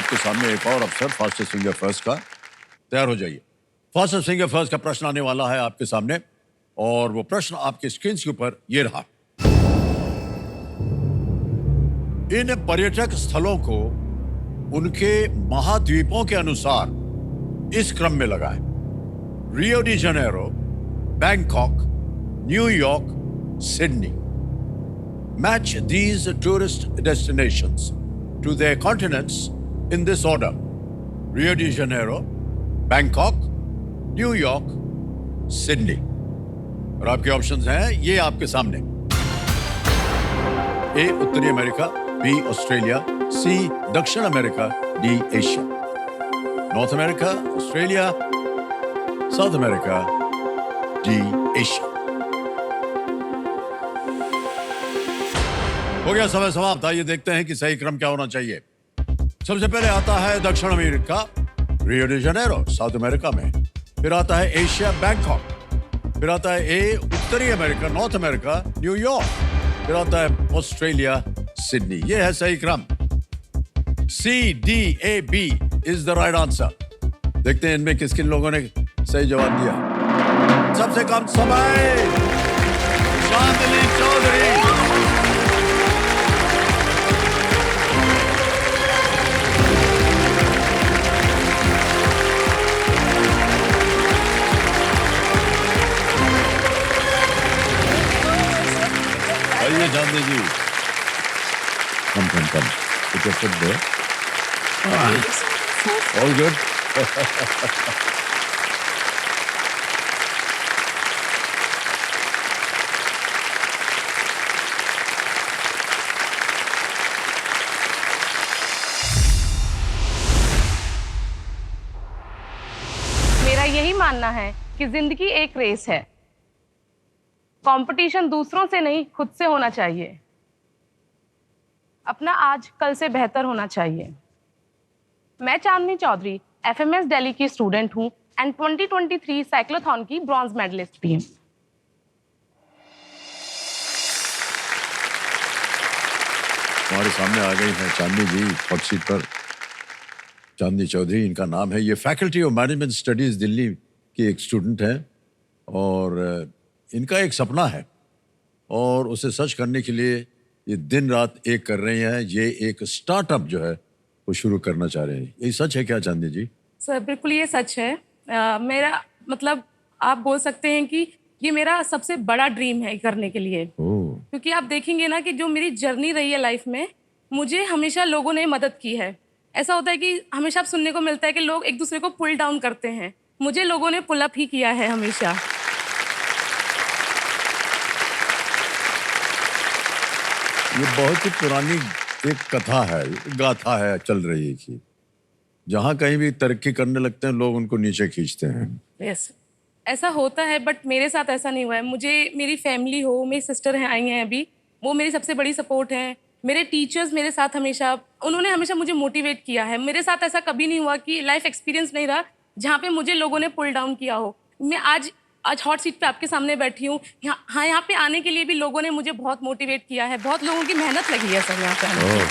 आपके सामने एक और अवसर फास्टेस्ट फिंगर फर्स्ट का। तैयार हो जाइए। फास्टेस्ट फिंगर फर्स्ट का प्रश्न आने वाला है आपके सामने और वो प्रश्न आपके स्क्रीन के ऊपर ये रहा। इन पर्यटक स्थलों को उनके महाद्वीपों के अनुसार इस क्रम में लगाएं। Rio de Janeiro, Bangkok, New York, Sydney. Match these tourist destinations to their continents in this order: Rio de Janeiro, Bangkok, New York, Sydney. और आपके ऑप्शंस हैं ये आपके सामने। ए उत्तरी अमेरिका, बी ऑस्ट्रेलिया, सी दक्षिण America, D Asia. North America, Australia, south America, D Asia. हो गया समय समाप्त। आइए देखते हैं कि सही क्रम क्या होना चाहिए। सबसे पहले आता है दक्षिण America, Rio de Janeiro, south America में। फिर आता है एशिया, बैंकॉक। फिर आता है ए उत्तरी अमेरिका, नॉर्थ अमेरिका, न्यूयॉर्क। फिर आता है ऑस्ट्रेलिया, सिडनी। ये है सही क्रम। C D A B is the right answer. देखते हैं इनमें किस किन लोगों ने सही जवाब दिया। सबसे कम समय, चांदनी चौधरी। आइए चांदनी जी, कम कुछ दो। All good. मेरा यही मानना है कि जिंदगी एक रेस है। कंपटीशन दूसरों से नहीं, खुद से होना चाहिए। अपना आज कल से बेहतर होना चाहिए। मैं चांदनी चौधरी एफएमएस दिल्ली की स्टूडेंट हूं एंड 2023 साइक्लोथॉन की ब्रॉन्ज मेडलिस्ट भी हूं। हमारे सामने आ गई हैं चांदनी जी हॉट सीट पर। चांदनी चौधरी इनका नाम है। ये faculty of management studies Delhi की एक स्टूडेंट है और इनका एक सपना है और उसे सच करने के लिए ये दिन रात एक कर रहे हैं। ये एक स्टार्टअप जो है वो शुरू करना चाह रहे हैं। ये सच है क्या चांदनी जी? सर बिल्कुल ये सच है। मेरा मतलब आप बोल सकते हैं कि ये मेरा सबसे बड़ा ड्रीम है करने के लिए। क्योंकि आप देखेंगे ना कि जो मेरी जर्नी रही है लाइफ में, मुझे हमेशा लोगों ने मदद की है। ऐसा होता है कि हमेशा सुनने को मिलता है कि लोग एक दूसरे को पुल डाउन करते हैं, मुझे लोगों ने पुल अप ही किया है हमेशा। ये बहुत ही पुरानी एक कथा है, गाथा है चल रही है कि जहाँ कहीं भी तरक्की करने लगते हैं लोग उनको नीचे खींचते हैं। यस, ऐसा होता है बट मेरे साथ ऐसा नहीं हुआ है। मुझे मेरी फैमिली हो, मेरी सिस्टर हैं आई हैं अभी, वो मेरी सबसे बड़ी सपोर्ट है। मेरे टीचर्स मेरे साथ हमेशा, उन्होंने हमेशा मुझे मोटिवेट किया है। मेरे साथ ऐसा कभी नहीं हुआ कि लाइफ एक्सपीरियंस नहीं रहा जहाँ पे मुझे लोगों ने पुल डाउन किया हो। मैं आज हॉट सीट पे आपके सामने बैठी हूँ। यहाँ पे आने के लिए भी लोगों ने मुझे बहुत मोटिवेट किया है। बहुत लोगों की मेहनत लगी है सर यहाँ पे आने में।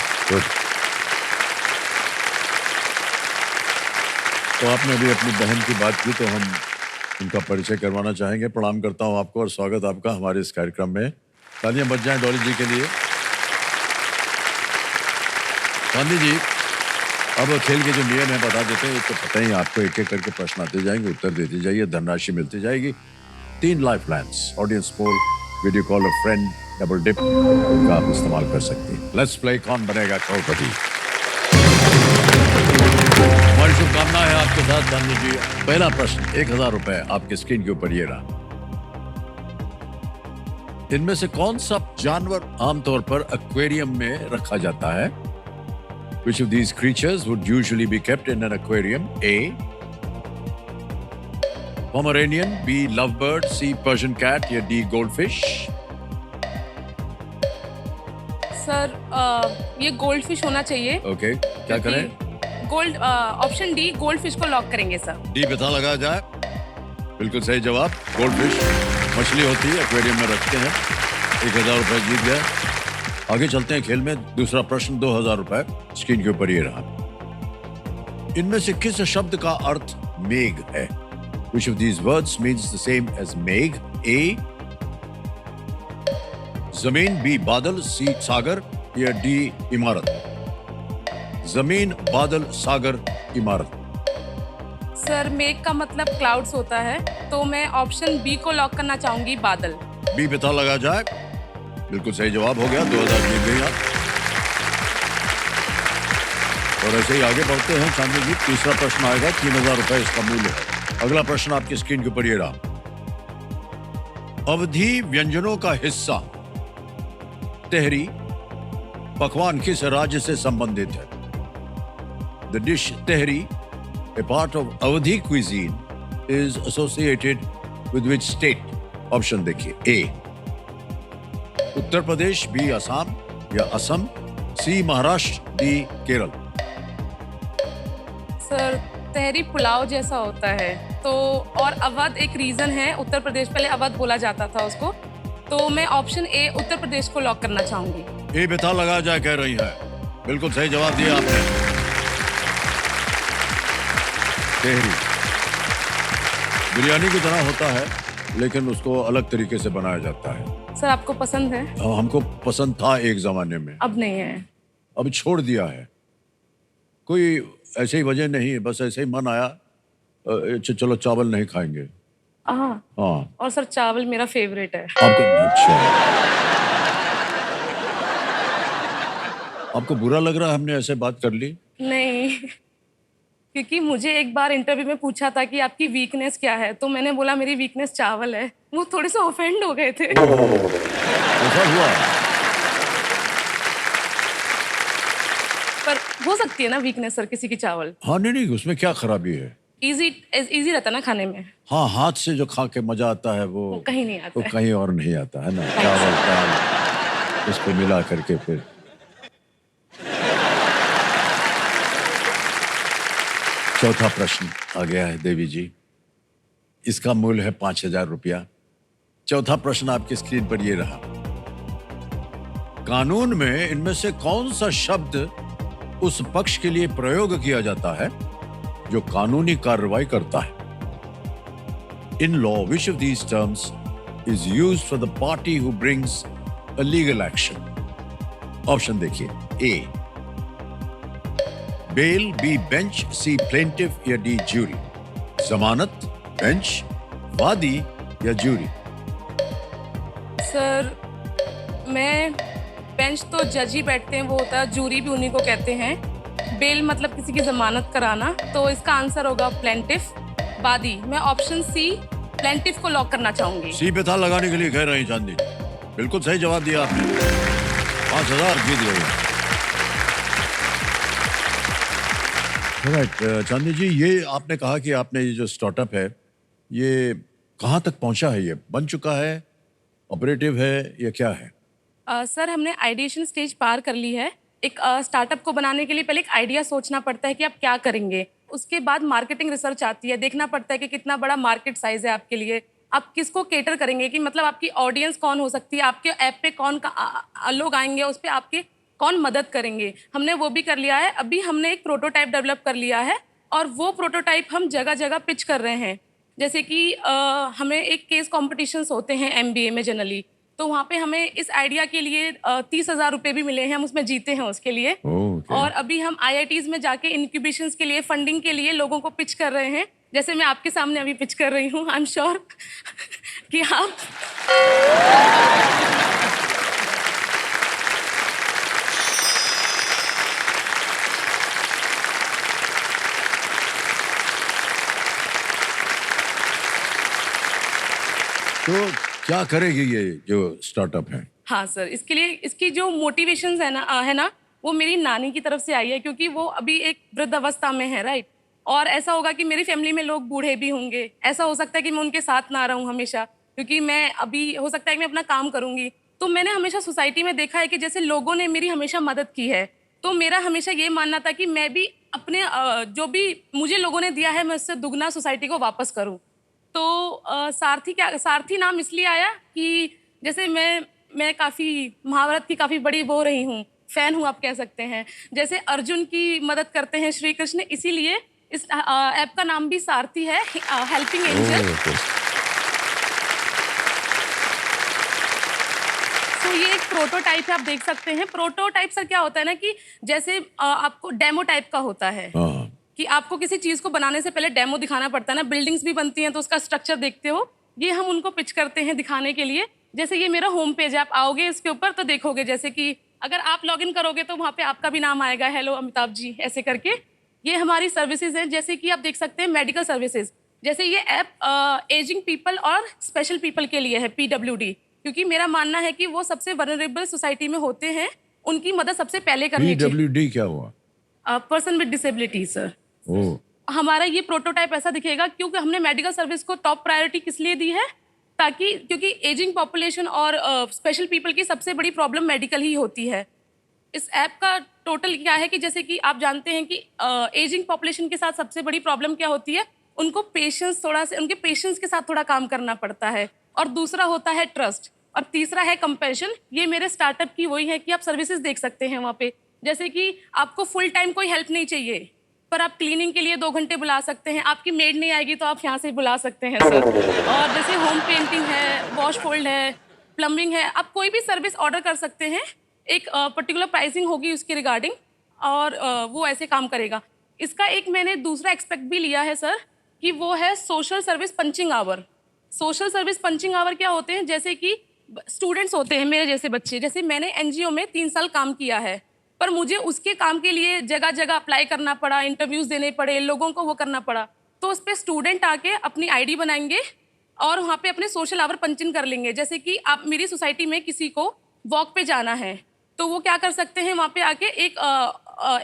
तो आपने अभी अपनी बहन की बात की तो हम उनका परिचय करवाना चाहेंगे। प्रणाम करता हूँ आपको और स्वागत आपका हमारे इस कार्यक्रम में। तालियां बज जाएं डॉली जी के लिए। चांदनी जी, अब खेल के जो नियम है बता देते हैं। तो पता ही आपको एक एक करके प्रश्न आते जाएंगे, उत्तर देते जाइए, धनराशि मिलती जाएगी। 3 lifelines, audience poll, video call of friend, double dip का आप इस्तेमाल कर सकते हैं। लेट्स प्ले कौन बनेगा करोड़पति। हमारी शुभकामना है आपके साथ चांदनी जी। पहला प्रश्न 1000 रुपए आपके स्क्रीन के ऊपर ये रहा। इनमें से कौन सा जानवर आमतौर पर एक्वेरियम में रखा जाता है? Which of these creatures would usually be kept in an aquarium? A. Pomeranian, B. Lovebird, C. Persian cat या D. Goldfish? सर ये गोल्ड फिश होना चाहिए। ओके, क्या करें? Gold, option D gold fish को लॉक करेंगे सर। डी पता लगाया जाए। बिल्कुल सही जवाब। गोल्ड फिश मछली होती है, एक्वेरियम में रखते हैं। 1000 रुपए जीत गए। आगे चलते हैं खेल में। दूसरा प्रश्न 2000 रुपए स्क्रीन के ऊपर ये रहा। इनमें से किस शब्द का अर्थ मेघ है? Which of these words means the same as मेघ? A जमीन, B बादल, C सागर या D इमारत? जमीन, बादल, सागर, इमारत। सर मेघ का मतलब क्लाउड्स होता है, तो मैं ऑप्शन बी को लॉक करना चाहूंगी, बादल। बी पे था लगा जाए। बिल्कुल सही जवाब हो गया, 2000 जीत गई आप। और ऐसे ही आगे बढ़ते हैं चांदी जी। तीसरा प्रश्न आएगा, 3000 रुपए इसका मूल्य है। अगला प्रश्न आपकी स्क्रीन के ऊपर ये रहा। अवधी व्यंजनों का हिस्सा तेहरी पकवान किस राज्य से संबंधित है? The dish Tehri, a part of Awadhi cuisine, is associated with which state? Option देखिए। ए उत्तर प्रदेश, बी असम या असम, सी महाराष्ट्र, डी केरल। सर तहरी पुलाव जैसा होता है, तो और अवध एक रीजन है, उत्तर प्रदेश पहले अवध बोला जाता था उसको, तो मैं ऑप्शन ए उत्तर प्रदेश को लॉक करना चाहूंगी। ए बेता लगा जाए कह रही है। बिल्कुल सही जवाब दिया आपने। तेहरी बिरयानी की तरह होता है, लेकिन उसको अलग तरीके से बनाया जाता है। सर आपको पसंद है? हमको पसंद था एक जमाने में, अब नहीं है। अब छोड़ दिया है। कोई ऐसी ही वजह नहीं है, बस ऐसे ही मन आया, चलो चावल नहीं खाएंगे। हाँ। और सर चावल मेरा फेवरेट है। आपको अच्छा, आपको बुरा लग रहा है हमने ऐसे बात कर ली? नहीं, क्योंकि मुझे एक बार इंटरव्यू में पूछा था कि आपकी वीकनेस क्या है, तो मैंने बोला मेरी वीकनेस चावल है। वो थोड़े से ऑफेंड हो गए थे। ऐसा हुआ? पर हो सकती है ना वीकनेस सर किसी की चावल। हाँ नहीं, उसमें क्या खराबी है? इजी रहता ना खाने में। हाँ, हाथ से जो खा के मजा आता है वो कहीं नहीं आता है। कहीं और नहीं आता है ना। चावल दाल इसको मिला करके फिर। चौथा प्रश्न आ गया है देवी जी, इसका मूल्य है 5000 रुपया। चौथा प्रश्न आपकी स्क्रीन पर ये रहा। कानून में इनमें से कौन सा शब्द उस पक्ष के लिए प्रयोग किया जाता है जो कानूनी कार्रवाई करता है? In law which of these terms is used for the party who brings a legal action? Option देखिए। ए बेल, बी बेंच, सी प्लेंटिफ या डी जूरी। जमानत, बेंच, वादी या जूरी? सर मैं बेंच तो जज ही बैठते हैं, वो होता है, जूरी भी उन्हीं को कहते हैं। बेल मतलब किसी की जमानत कराना, तो इसका आंसर होगा प्लेंटिफ, वादी। मैं ऑप्शन सी प्लेंटिफ को लॉक करना चाहूंगी। सी पे था लगाने के लिए कह रही चांदी। बिल्कुल सही जवाब दिया आपने, 5000 जीत गए। चांदी जी, ये आपने कहा कि आपने ये जो स्टार्टअप है ये कहाँ तक पहुंचा है? ये बन चुका है, ऑपरेटिव है या क्या है? सर हमने आइडिएशन स्टेज पार कर ली है। एक स्टार्टअप को बनाने के लिए पहले एक आइडिया सोचना पड़ता है कि आप क्या करेंगे, उसके बाद मार्केटिंग रिसर्च आती है, देखना पड़ता है कि कितना बड़ा मार्केट साइज है आपके लिए, आप किसको केटर करेंगे, कि मतलब आपकी ऑडियंस कौन हो सकती है, आपके ऐप पे कौन लोग आएंगे, उस पर आपके कौन मदद करेंगे। हमने वो भी कर लिया है। अभी हमने एक प्रोटोटाइप डेवलप कर लिया है और वो प्रोटोटाइप हम जगह जगह पिच कर रहे हैं। जैसे कि हमें एक केस कॉम्पिटिशन्स होते हैं MBA में जनरली, तो वहाँ पे हमें इस आइडिया के लिए 30,000 रुपये भी मिले हैं, हम उसमें जीते हैं उसके लिए। और अभी हम IITs में जाके इनक्यूबेशंस के लिए, फंडिंग के लिए लोगों को पिच कर रहे हैं, जैसे मैं आपके सामने अभी पिच कर रही हूँ। आई एम श्योर कि आप तो क्या करेगी ये जो स्टार्टअप है? हाँ सर, इसके लिए इसकी जो मोटिवेशंस है ना वो मेरी नानी की तरफ से आई है, क्योंकि वो अभी एक वृद्ध अवस्था में है, राइट। और ऐसा होगा कि मेरी फैमिली में लोग बूढ़े भी होंगे, ऐसा हो सकता है कि मैं उनके साथ ना रहूं हमेशा, क्योंकि मैं अभी हो सकता है कि मैं अपना काम करूंगी। तो मैंने हमेशा सोसाइटी में देखा है कि जैसे लोगों ने मेरी हमेशा मदद की है, तो मेरा हमेशा ये मानना था कि मैं भी अपने जो भी मुझे लोगों ने दिया है मैं उससे दुगना सोसाइटी को वापस करूँ। तो सारथी नाम इसलिए आया कि जैसे मैं काफ़ी महाभारत की काफ़ी बड़ी वो रही हूँ, फैन हूँ आप कह सकते हैं। जैसे अर्जुन की मदद करते हैं श्री कृष्ण, इसीलिए इस ऐप का नाम भी सारथी है, हेल्पिंग एंजल। तो ये एक प्रोटोटाइप है, आप देख सकते हैं। प्रोटोटाइप सर क्या होता है ना कि जैसे आपको डेमो टाइप का होता है हाँ। कि आपको किसी चीज को बनाने से पहले डेमो दिखाना पड़ता है ना। बिल्डिंग्स भी बनती हैं तो उसका स्ट्रक्चर देखते हो, ये हम उनको पिच करते हैं दिखाने के लिए। जैसे ये मेरा होम पेज है, आप आओगे इसके ऊपर तो देखोगे जैसे कि अगर आप लॉगिन करोगे तो वहाँ पे आपका भी नाम आएगा, हेलो अमिताभ जी ऐसे करके। ये हमारी सर्विसेज हैं, जैसे कि आप देख सकते हैं मेडिकल सर्विसेज। जैसे ये ऐप एजिंग पीपल और स्पेशल पीपल के लिए है, PWD, क्योंकि मेरा मानना है कि वो सबसे वनरेबल सोसाइटी में होते हैं, उनकी मदद सबसे पहले करनी चाहिए। PWD क्या हुआ? Person with disability sir. Oh, हमारा ये प्रोटोटाइप ऐसा दिखेगा क्योंकि हमने मेडिकल सर्विस को टॉप प्रायोरिटी किस लिए दी है, ताकि क्योंकि एजिंग पॉपुलेशन और स्पेशल पीपल की सबसे बड़ी प्रॉब्लम मेडिकल ही होती है। इस ऐप का टोटल क्या है कि जैसे कि आप जानते हैं कि एजिंग पॉपुलेशन के साथ सबसे बड़ी प्रॉब्लम क्या होती है, उनको पेशेंस थोड़ा से उनके पेशेंस के साथ थोड़ा काम करना पड़ता है, और दूसरा होता है ट्रस्ट, और तीसरा है कंपैशन। ये मेरे स्टार्टअप की वही है कि आप सर्विसेज देख सकते हैं वहाँ पे। जैसे कि आपको फुल टाइम कोई हेल्प नहीं चाहिए, पर आप क्लीनिंग के लिए 2 घंटे बुला सकते हैं। आपकी मेड नहीं आएगी तो आप यहाँ से बुला सकते हैं सर। और जैसे होम पेंटिंग है, वॉश फोल्ड है, प्लम्बिंग है, आप कोई भी सर्विस ऑर्डर कर सकते हैं। एक पर्टिकुलर प्राइसिंग होगी उसके रिगार्डिंग, और वो ऐसे काम करेगा। इसका एक मैंने दूसरा एक्सपेक्ट भी लिया है सर, कि वो है social service punching hour. Social service punching hour क्या होते हैं, जैसे कि स्टूडेंट्स होते हैं मेरे जैसे बच्चे, जैसे मैंने NGO में 3 साल काम किया है, पर मुझे उसके काम के लिए जगह जगह अप्लाई करना पड़ा, इंटरव्यूज देने पड़े, लोगों को वो करना पड़ा। तो उस पर स्टूडेंट आके अपनी ID बनाएंगे और वहाँ पे अपने सोशल आवर पंचिंग कर लेंगे। जैसे कि आप मेरी सोसाइटी में किसी को वॉक पे जाना है तो वो क्या कर सकते हैं, वहाँ पे आके एक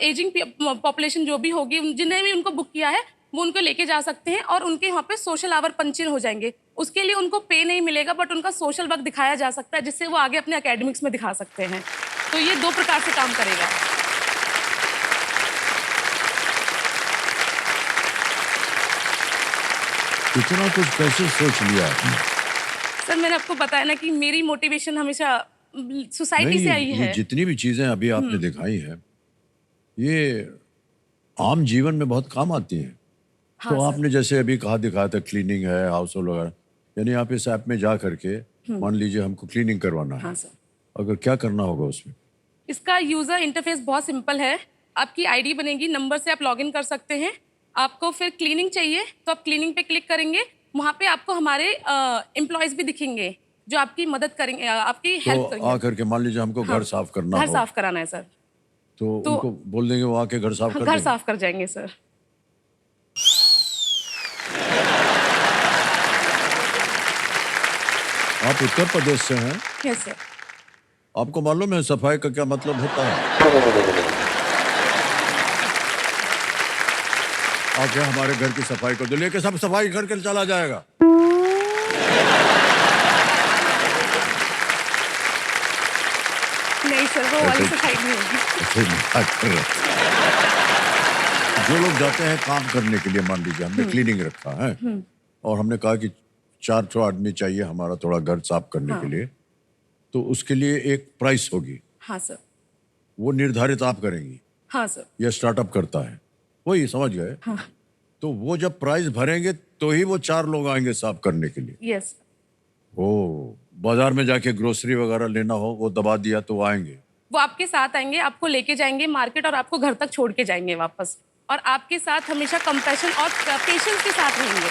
एजिंग पॉपुलेशन जो भी होगी, जिन्हें भी उनको बुक किया है वो उनको लेके जा सकते हैं, और उनके वहाँ पे सोशल आवर पंचिंग हो जाएंगे। उसके लिए उनको पे नहीं मिलेगा, बट उनका सोशल वर्क दिखाया जा सकता है, जिससे वो आगे अपने एकेडमिक्स में दिखा सकते हैं। तो ये 2 प्रकार से काम करेगा। इतना कुछ कैसे सोच लिया आपने? सर मैंने आपको बताया ना कि मेरी मोटिवेशन हमेशा सोसाइटी से आई ये है। जितनी भी चीजें अभी आपने दिखाई है, ये आम जीवन में बहुत काम आती हैं। हाँ तो सर। आपने जैसे अभी कहा दिखाया था, क्लीनिंग है, हाउस होल्ड वगैरह, यानी आप इस ऐप में जा करके मान लीजिए हमको क्लीनिंग करवाना है, हाँ सर। अगर क्या करना होगा उसमें? इसका यूज़र इंटरफेस बहुत सिंपल है। आपकी ID बनेगी, नंबर से आप लॉगिन कर सकते हैं। आपको फिर क्लीनिंग चाहिए तो आप क्लीनिंग पे क्लिक करेंगे, वहाँ पे आपको हमारे एम्प्लॉयज़ भी दिखेंगे जो आपकी मदद करेंगे, आपकी हेल्प तो करेंगे। आकर के मान लीजिए हमको घर साफ करना घर हो, साफ कराना है सर, तो तो उनको बोल देंगे वो आके घर साफ कर घर देंगे? साफ कर जाएंगे सर। आप उत्तर प्रदेश से हैं, यस सर। आपको मालूम है सफाई का क्या मतलब होता है? आके हमारे घर की सफाई को लेके सब सफाई करके चला जाएगा। नहीं सर, वो वाली सफाई नहीं होगी। ऐसे मजाक कर रहे हैं। जो लोग जाते हैं काम करने के लिए, मान लीजिए हमने क्लीनिंग रखा है और हमने कहा कि 4 आदमी चाहिए हमारा थोड़ा घर साफ करने के लिए, तो उसके लिए एक प्राइस होगी, हाँ सर। वो निर्धारित आप करेंगी हाँ सर। या स्टार्टअप करता है? वही समझ गए? तो वो जब प्राइस भरेंगे तो ही वो 4 लोग आएंगे साफ करने के लिए। यस। ओ, बाजार में जाके ग्रोसरी वगैरह लेना हो, वो दबा दिया तो वो आएंगे? वो आपके साथ आएंगे, आपको लेके जाएंगे मार्केट और आपको घर तक छोड़ के जाएंगे वापस, और आपके साथ हमेशा कंपैशन और पेशेंस के साथ रहेंगे।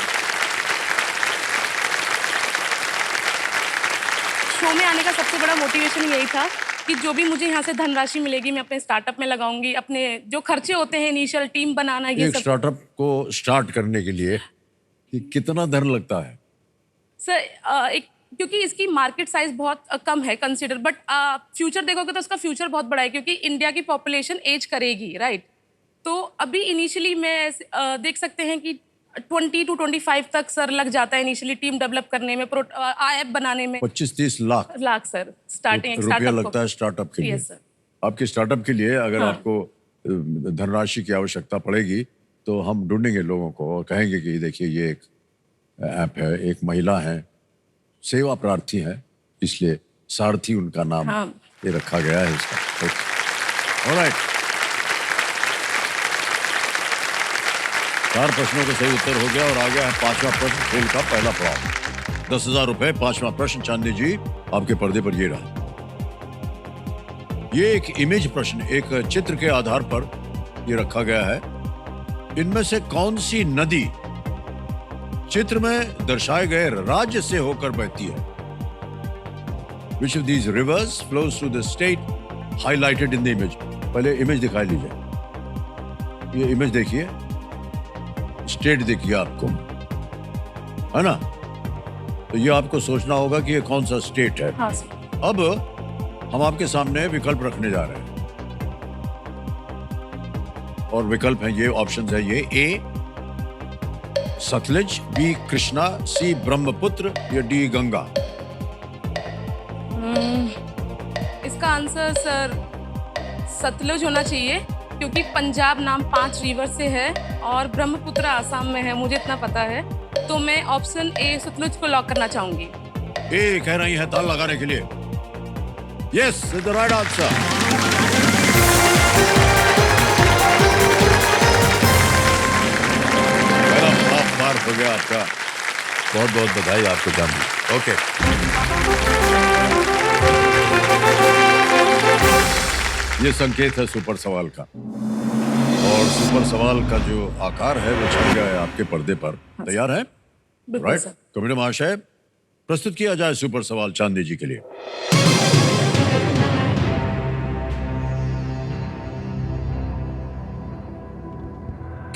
शो में आने का सबसे बड़ा मोटिवेशन यही था कि जो भी मुझे यहाँ से धनराशि मिलेगी मैं अपने स्टार्टअप में लगाऊंगी। अपने जो खर्चे होते हैं इनिशियल, टीम बनाना, ये एक सब। स्टार्टअप को स्टार्ट करने के लिए कि कितना धन लगता है? सर एक क्योंकि इसकी मार्केट साइज बहुत कम है कंसीडर, बट फ्यूचर देखोगे तो उसका फ्यूचर बहुत बड़ा है, क्योंकि इंडिया की पॉपुलेशन एज करेगी, राइट। तो अभी इनिशियली मैं देख सकते हैं कि 20 to 25 तक सर लग जाता है इनिशियली टीम डेवलप करने में, ऐप बनाने में। 25-30 लाख सर स्टार्टिंग रुपया लगता है स्टार्टअप के लिए। Yes sir. आपके स्टार्टअप के लिए अगर आपको धनराशि की आवश्यकता पड़ेगी तो हम ढूंढेंगे लोगों को और कहेंगे कि देखिए ये एक ऐप है, एक महिला है, सेवा प्रार्थी है, इसलिए सारथी उनका नाम ये रखा गया है इसका। ऑलराइट, 4 प्रश्नों का सही उत्तर हो गया और आ गया है 5वां प्रश्न, खेल का पहला पड़ाव। 10,000 रुपए, 5वां प्रश्न। चांदनी जी, आपके पर्दे पर ये रहा। ये एक इमेज प्रश्न, एक चित्र के आधार पर ये रखा गया है। इनमें से कौन सी नदी चित्र में दर्शाए गए राज्य से होकर बहती है? Which of these rivers flows through the state highlighted in the image? पहले इमेज दिखाई लीजिए। ये इमेज देखिए, स्टेट देखिए आपको, है ना? तो ये आपको सोचना होगा कि ये कौन सा स्टेट है। हाँ सर। अब हम आपके सामने विकल्प रखने जा रहे हैं और विकल्प है ये, ऑप्शन है ये: ए सतलज, बी कृष्णा, सी ब्रह्मपुत्र या डी गंगा। इसका आंसर सर सतलुज होना चाहिए, क्योंकि पंजाब नाम 5 रिवर से है और ब्रह्मपुत्र आसाम में है, मुझे इतना पता है। तो मैं ऑप्शन ए सतलुज को लॉक करना चाहूंगी। ए कह रही है ताल लगाने के लिए। Yes, is the right answer. पहला मार हो गया आपका। बहुत बहुत बधाई आपको जानवी। ओके, ये संकेत है सुपर सवाल का और सुपर सवाल का जो आकार है वो छप गया है आपके पर्दे पर। तैयार है? बिल्कुल राइट, सर। कमेटी महाशय, प्रस्तुत किया जाए सुपर सवाल चांदी जी के लिए।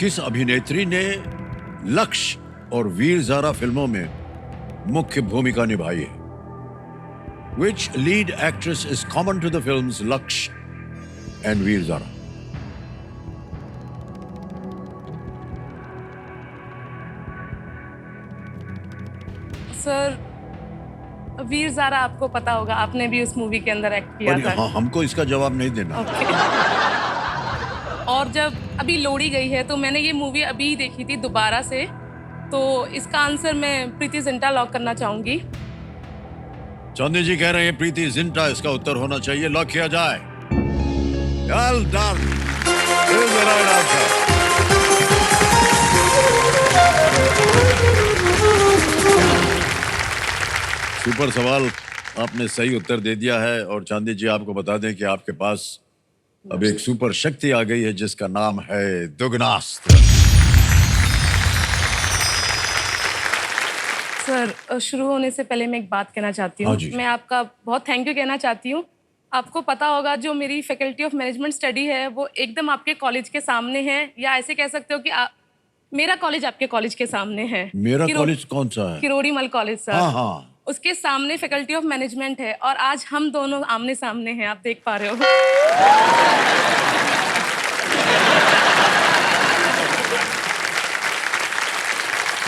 किस अभिनेत्री ने लक्ष्य और वीर ज़ारा फिल्मों में मुख्य भूमिका निभाई है? Which lead actress is common to the films Laksh and Veer Zara? Sir Veer Zara आपको पता होगा, आपने भी उस मूवी के अंदर एक्ट किया पर था। हाँ, हमको इसका जवाब नहीं देना। और जब अभी लोड़ी गई है तो मैंने ये मूवी अभी देखी थी दोबारा से, तो इसका आंसर मैं प्रीति जिंटा लॉक करना चाहूंगी। चांदी जी कह रहे हैं प्रीति जिंटा इसका उत्तर होना चाहिए, लॉक किया जाए। Well done. Here's the right answer. Super सवाल आपने सही उत्तर दे दिया है और चांदी जी आपको बता दें कि आपके पास अब एक सुपर शक्ति आ गई है जिसका नाम है दुगनास्त्र। सर शुरू होने से पहले मैं एक बात कहना चाहती हाँ हूँ। जी। मैं आपका बहुत थैंक यू कहना चाहती हूँ। आपको पता होगा जो मेरी फैकल्टी ऑफ मैनेजमेंट स्टडी है वो एकदम आपके कॉलेज के सामने है, या ऐसे कह सकते हो कि मेरा कॉलेज आपके कॉलेज के सामने है। मेरा कॉलेज कौन सा है? Kirorimal college sir. हाँ हाँ, उसके सामने फैकल्टी ऑफ मैनेजमेंट है और आज हम दोनों आमने सामने हैं, आप देख पा रहे हो।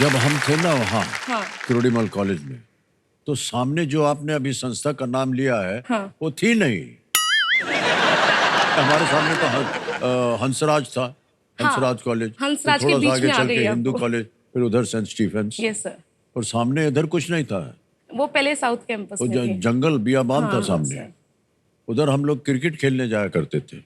जब हम थे ना वहाँ हाँ। किरोड़ीमल कॉलेज में, तो सामने जो आपने अभी संस्था का नाम लिया है हाँ। वो थी नहीं। हमारे सामने तो हंसराज था, हंसराज कॉलेज, हंसराज फिर के थोड़ा बीच सा आगे में आ चल गई के अब हिंदू वो। कॉलेज, फिर उधर सेंट स्टीफेंस, यस सर। और सामने इधर कुछ नहीं था। वो पहले साउथ कैंपस वो में थी। जंगल बियाबान हाँ, था हाँ, सामने। सर। उधर हम लोग क्रिकेट खेलने जाया करते थे।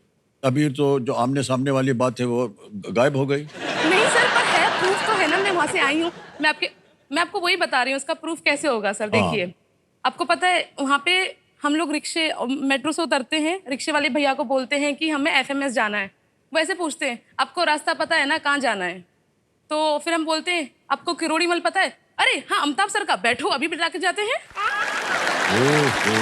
अभी तो जो आमने सामने वाली बात है वो गायब हो गई। नहीं सर, पर है, प्रूफ तो है ना, मैं वहां से आई हूँ। मैं आपको वही बता रही हूँ, उसका प्रूफ कैसे होगा सर। देखिए, आपको पता है वहाँ पे हम लोग रिक्शे मेट्रो से उतरते हैं, रिक्शे वाले भैया को बोलते हैं कि हमें एफएमएस जाना है। वो ऐसे पूछते हैं, आपको रास्ता पता है ना कहाँ जाना है? तो फिर हम बोलते हैं, आपको किरोड़ीमल पता है? अरे हाँ, अमिताभ सर का, बैठो अभी बिठा के जाते हैं। ओहो।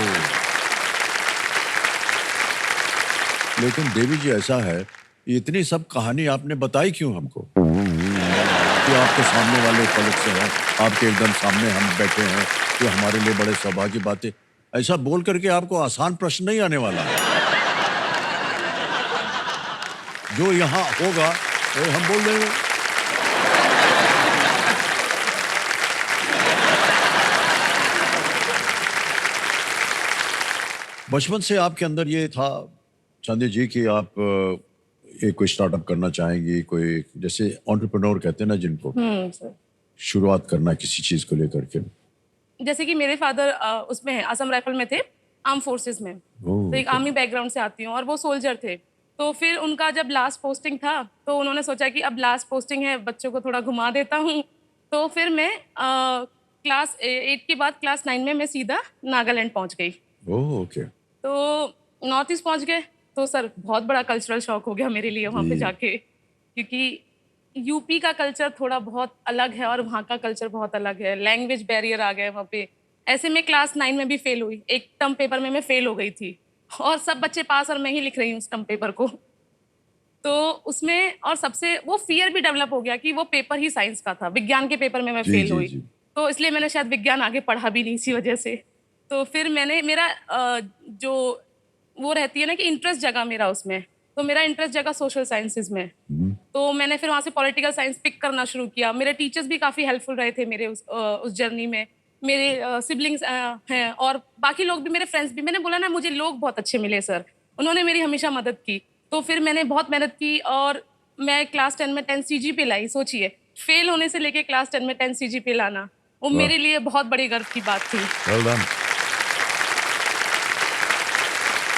लेकिन देवी जी ऐसा है, इतनी सब कहानी आपने बताई क्यों हमको? कि आपके सामने वाले कॉलेज से हैं, आपके एकदम सामने हम बैठे हैं, ये हमारे लिए बड़े सौभाग्य की बात है। ऐसा बोल करके आपको आसान प्रश्न नहीं आने वाला है। जो यहाँ होगा वो हम बोल देंगे। बचपन से आपके अंदर ये था चांदी जी कि आप एक कोई स्टार्टअप करना चाहेंगी, कोई जैसे एंटरप्रेन्योर कहते हैं ना जिनको, सर। शुरुआत करना किसी चीज को लेकर के। जैसे कि मेरे फादर उसमें है, असम राइफल में थे, आर्म फोर्सेस में। तो एक आर्मी बैकग्राउंड से आती हूँ और वो सोल्जर थे। तो फिर उनका जब लास्ट पोस्टिंग था, तो उन्होंने सोचा कि अब लास्ट पोस्टिंग है, बच्चों को थोड़ा घुमा देता हूँ। तो फिर मैं क्लास 8 के बाद क्लास 9 में मैं सीधा नागालैंड पहुँच गई। ओह, ओके। तो नॉर्थ ईस्ट पहुँच गए, तो सर बहुत बड़ा कल्चरल शॉक हो गया मेरे लिए वहाँ पे जी। जाके, क्योंकि यूपी का कल्चर थोड़ा बहुत अलग है और वहाँ का कल्चर बहुत अलग है। लैंग्वेज बैरियर आ गए वहाँ पे। ऐसे में क्लास 9 में भी फेल हुई। एक टर्म पेपर में मैं फेल हो गई थी और सब बच्चे पास और मैं ही लिख रही हूँ उस टर्म पेपर को। तो उसमें और सबसे वो फ़ियर भी डेवलप हो गया कि वो पेपर ही साइंस का था। विज्ञान के पेपर में मैं जी, फेल जी, हुई। जी। तो इसलिए मैंने शायद विज्ञान आगे पढ़ा भी नहीं इसी वजह से। तो फिर मैंने मेरा जो वो रहती है ना कि इंटरेस्ट जगा मेरा उसमें, तो मेरा इंटरेस्ट जगा सोशल साइंसेज़ में। तो मैंने फिर वहाँ से पॉलिटिकल साइंस पिक करना शुरू किया। मेरे टीचर्स भी काफ़ी हेल्पफुल रहे थे मेरे उस जर्नी में। मेरे सिबलिंग्स हैं और बाकी लोग भी, मेरे फ्रेंड्स भी। मैंने बोला ना, मुझे लोग बहुत अच्छे मिले सर। उन्होंने मेरी हमेशा मदद की। तो फिर मैंने बहुत मेहनत की और मैं क्लास 10 में 10 सीजीपीए लाई। सोचिए, फेल होने से लेके क्लास 10 में 10 सीजीपीए लाना, वो वाह। मेरे लिए बहुत बड़ी गर्व की बात थी। Well done.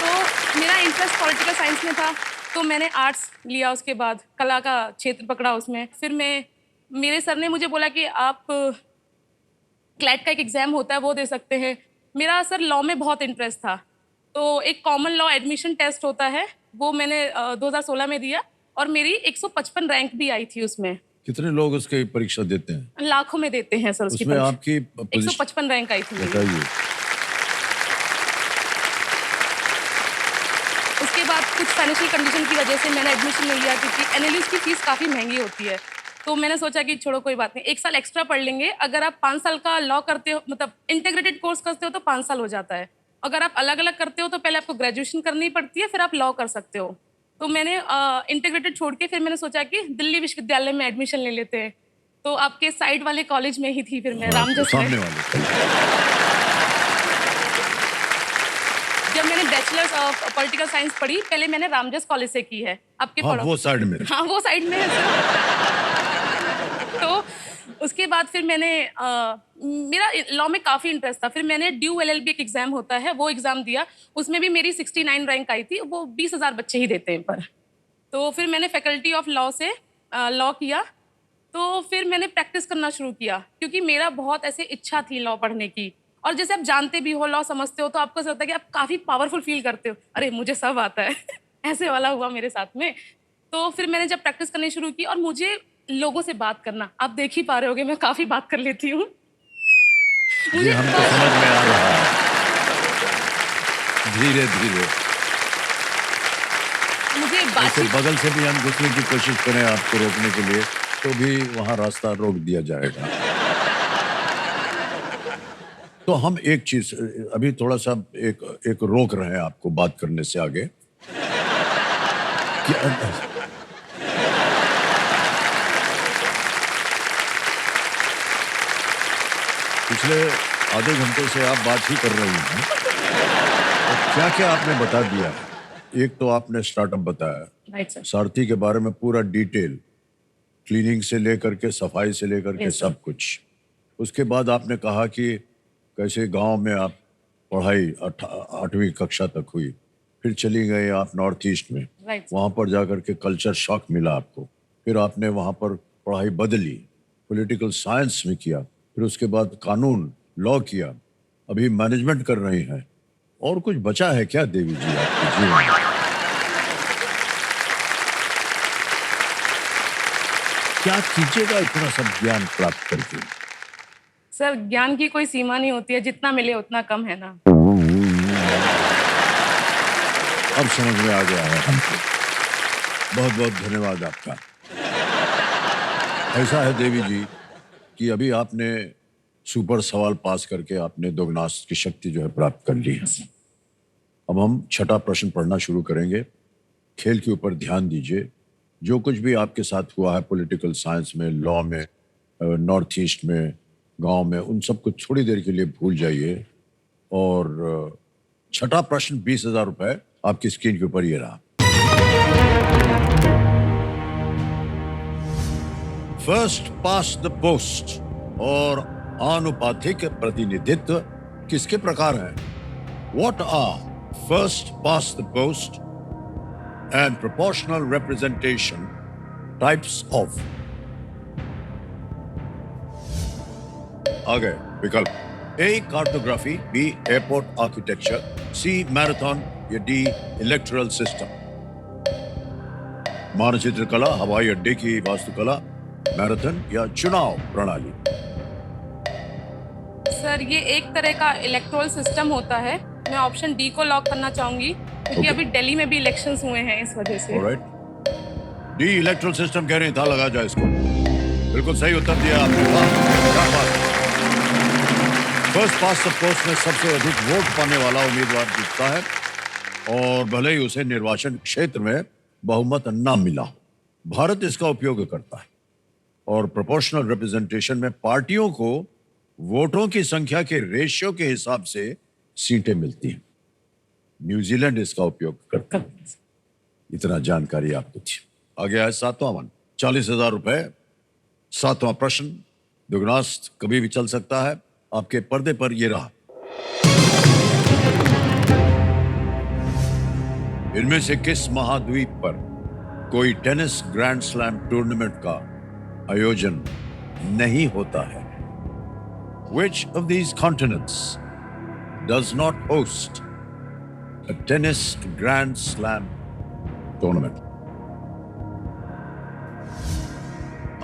तो मेरा इंटरेस्ट पॉलिटिकल साइंस में था, तो मैंने आर्ट्स लिया। उसके बाद कला का क्षेत्र पकड़ा उसमें। फिर मेरे सर ने मुझे बोला कि आप क्लैट का एक एग्ज़ाम होता है, वो दे सकते हैं। मेरा सर लॉ में बहुत इंटरेस्ट था, तो एक कॉमन लॉ एडमिशन टेस्ट होता है, वो मैंने 2016 में दिया और मेरी 155 रैंक भी आई थी उसमें। कितने लोग उसकी परीक्षा देते हैं? लाखों में देते हैं सर उसकी उसमें परीक्षा। आपकी पोजीशन 155 रैंक आई थी मेरी। बताइए। उसके बाद कुछ फाइनेंशियल कंडीशन की वजह से मैंने एडमिशन नहीं लिया, क्योंकि एनालिस्ट की फीस काफ़ी महंगी होती है। तो मैंने सोचा कि छोड़ो, कोई बात नहीं, 1 साल एक्स्ट्रा पढ़ लेंगे। अगर आप 5 साल का लॉ करते हो, मतलब इंटीग्रेटेड कोर्स करते हो, तो 5 साल हो जाता है। अगर आप अलग-अलग करते हो तो पहले आपको ग्रेजुएशन करनी पड़ती है, फिर आप लॉ कर सकते हो। तो मैंने इंटीग्रेटेड छोड़ के फिर मैंने सोचा कि दिल्ली विश्वविद्यालय में एडमिशन ले लेते हैं। तो आपके साइड वाले कॉलेज में ही थी फिर मैं, हाँ, रामजस सामने में। वाले। जब मैंने बैचलर्स ऑफ पॉलिटिकल साइंस पढ़ी, पहले मैंने रामजस कॉलेज से की है। आपके हाँ, वो साइड में। हाँ, वो साइड में है सर। तो उसके बाद फिर मैंने मेरा लॉ में काफ़ी इंटरेस्ट था। फिर मैंने ड्यू एलएलबी एक एग्ज़ाम होता है, वो एग्ज़ाम दिया। उसमें भी मेरी 69 रैंक आई थी। वो 20,000 बच्चे ही देते हैं पर। तो फिर मैंने फैकल्टी ऑफ लॉ से लॉ किया। तो फिर मैंने प्रैक्टिस करना शुरू किया, क्योंकि मेरा बहुत ऐसे इच्छा थी लॉ पढ़ने की। और जैसे आप जानते भी हो, लॉ समझते हो, तो आपको ऐसा होता है कि आप काफ़ी पावरफुल फ़ील करते हो। अरे! मुझे सब आता है। ऐसे वाला हुआ मेरे साथ में। तो फिर मैंने जब प्रैक्टिस करनी शुरू की और मुझे लोगों से बात करना, आप देख ही पा रहे होंगे मैं काफ़ी बात कर लेती हूँ। जी, मुझे हमको समझ में आ रहा है। धीरे-धीरे। मुझे ऐसे बातचीत बगल से भी हम घुसने की कोशिश करें आपको रोकने के लिए, तो भी वहाँ रास्ता रोक दिया जाएगा। तो हम एक चीज़ अभी थोड़ा-सा एक रोक रहे हैं आपको बात करने से आगे। कि पिछले आधे घंटे से आप बात ही कर रही हैं। और क्या-क्या आपने बता दिया है। एक तो आपने स्टार्टअप बताया, राइट सर। सारथी के बारे में पूरा डिटेल, क्लीनिंग से लेकर के सफाई से लेकर के Yes, sir. सब कुछ। उसके बाद आपने कहा कि कैसे गांव में आप पढ़ाई 8वीं कक्षा तक हुई, फिर चली गई आप नॉर्थ ईस्ट में, राइट सर। वहाँ पर जाकर के कल्चर शॉक मिला आपको, फिर आपने वहाँ पर पढ़ाई बदली, पॉलिटिकल साइंस में किया, फिर उसके बाद कानून लॉ किया, अभी मैनेजमेंट कर रही हैं। और कुछ बचा है क्या देवी जी आपके जीवन में? क्या कीजिएगा इतना सब ज्ञान प्राप्त करके? सर, ज्ञान की कोई सीमा नहीं होती है, जितना मिले उतना कम है ना। अब समझ में आ गया है हमको। बहुत बहुत धन्यवाद आपका। ऐसा है देवी जी कि अभी आपने सुपर सवाल पास करके आपने दोगुनास की शक्ति जो है प्राप्त कर ली है। अब हम छठा प्रश्न पढ़ना शुरू करेंगे। खेल के ऊपर ध्यान दीजिए। जो कुछ भी आपके साथ हुआ है पॉलिटिकल साइंस में, लॉ में, नॉर्थ ईस्ट में, गांव में, उन सब को थोड़ी देर के लिए भूल जाइए। और छठा प्रश्न 20,000 रुपए आपकी स्क्रीन के ऊपर ये रहा। फर्स्ट पास द पोस्ट और आनुपातिक प्रतिनिधित्व किसके प्रकार है? What are first past the post and proportional representation types of. आगे विकल्प A cartography, B airport architecture, C marathon या डी इलेक्टोरल सिस्टम। मानचित्र कला, हवाई अड्डे की वास्तुकला, मैराथन या चुनाव प्रणाली। सर ये एक तरह का इलेक्टोरल सिस्टम होता है। मैं ऑप्शन डी को लॉक करना चाहूंगी क्योंकि अभी दिल्ली में भी इलेक्शंस हुए हैं इस वजह से। ऑलराइट, डी इलेक्टोरल सिस्टम कह रहे हैं, था लगा जाए इसको। बिल्कुल सही उत्तर दिया आपने, वाह। फर्स्ट पास्ट ऑफ कोर्स में सबसे अधिक वोट पाने वाला उम्मीदवार जीतता है, और भले ही उसे निर्वाचन क्षेत्र में बहुमत न मिला हो। भारत इसका उपयोग करता है, और प्रोपोर्शनल रिप्रेजेंटेशन में पार्टियों को वोटों की संख्या के रेशियो के हिसाब से सीटें मिलती हैं। न्यूजीलैंड इसका उपयोग करता है। इतना जानकारी आपको थी। आगे है 7वां वन, 40,000 रुपए। 7वां प्रश्न, दुगनास्त कभी भी चल सकता है। आपके पर्दे पर ये रहा। इनमें से किस महाद्वीप पर कोई टेनिस ग्रैंड स्लैम टूर्नामेंट का आयोजन नहीं होता है? Which of these continents does not host a tennis grand slam tournament?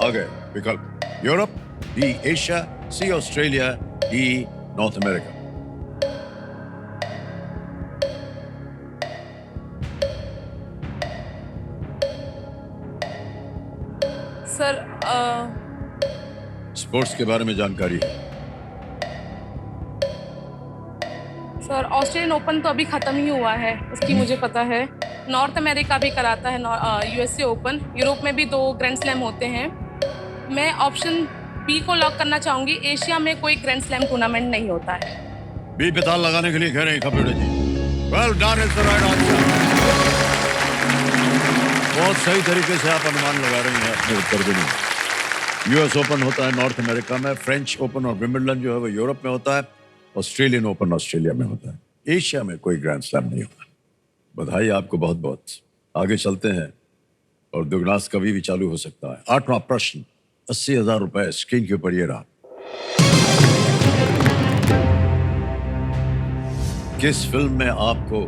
आगे विकल्प Europe, D Asia, C Australia, D North America. Sir sports के बारे में जानकारी है? सर ऑस्ट्रेलियन ओपन तो अभी ख़त्म ही हुआ है, उसकी मुझे पता है। नॉर्थ अमेरिका भी कराता है यूएसए ओपन। यूरोप में भी 2 ग्रैंड स्लैम होते हैं। मैं ऑप्शन बी को लॉक करना चाहूँगी। एशिया में कोई ग्रैंड स्लैम टूर्नामेंट नहीं होता है। बी पे ताल लगाने के लिए कह रहे हैं computer ji. Well done, is the right answer. बहुत सही तरीके से आप अनुमान लगा रही हैं अपने उत्तर के लिए। यूएस ओपन होता है नॉर्थ अमेरिका में, फ्रेंच ओपन और विंबलडन जो है वो यूरोप में होता है, ऑस्ट्रेलियन ओपन ऑस्ट्रेलिया में होता है। एशिया में कोई ग्रैंड स्लैम नहीं होता। बधाई आपको बहुत बहुत। आगे चलते हैं, और दुगनास कभी भी चालू हो सकता है। 8वां प्रश्न, 80,000 रुपए स्क्रीन के ऊपर ये रहा। किस फिल्म में आपको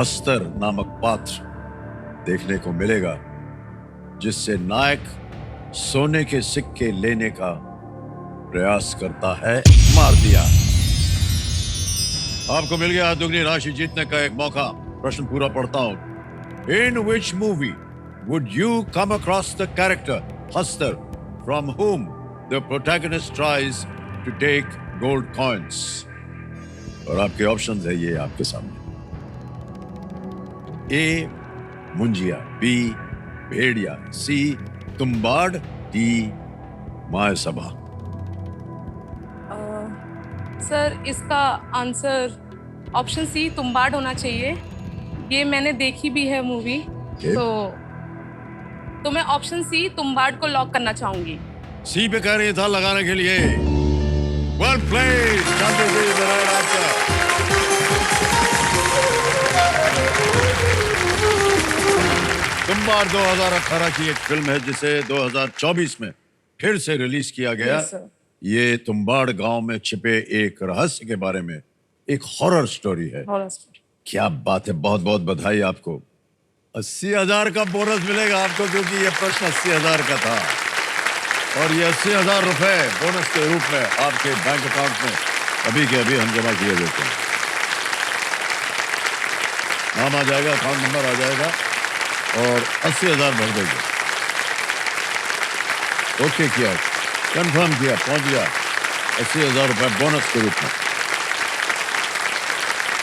हस्तर नामक पात्र देखने को मिलेगा जिससे नायक सोने के सिक्के लेने का प्रयास करता है? मार दिया। आपको मिल गया दुगनी राशि जीतने का एक मौका। प्रश्न पूरा पढ़ता हूं। In which movie would you come across the character Hastar from whom the protagonist tries to take gold coins? और आपके ऑप्शंस है ये आपके सामने। A Munjya, B Bhediya, C Tumbbad, D माय सभा। सर इसका आंसर ऑप्शन सी तुम्बाड़ होना चाहिए। ये मैंने देखी भी है मूवी। तो मैं ऑप्शन सी तुम्बाड़ को लॉक करना चाहूंगी। सी पे कह रही था लगाने के लिए। वेल प्लेड, तुम्बाड़ 2018 की एक फिल्म है जिसे 2024 में फिर से रिलीज किया गया। ये तुम्बाड़ गांव में छिपे एक रहस्य के बारे में एक हॉरर स्टोरी है। क्या बात है, बहुत बहुत बधाई आपको। 80,000 का बोनस मिलेगा आपको, क्योंकि ये प्रश्न 80,000 का था, और ये 80,000 रुपए बोनस के रूप में आपके बैंक अकाउंट में अभी के अभी हम जमा किए देते हैं। नाम आ जाएगा, अकाउंट नंबर आ जाएगा, और 80,000 भर देंगे। ओके किया, कंफर्म किया, पहुंच गया 80,000 रुपए बोनस के रूप में।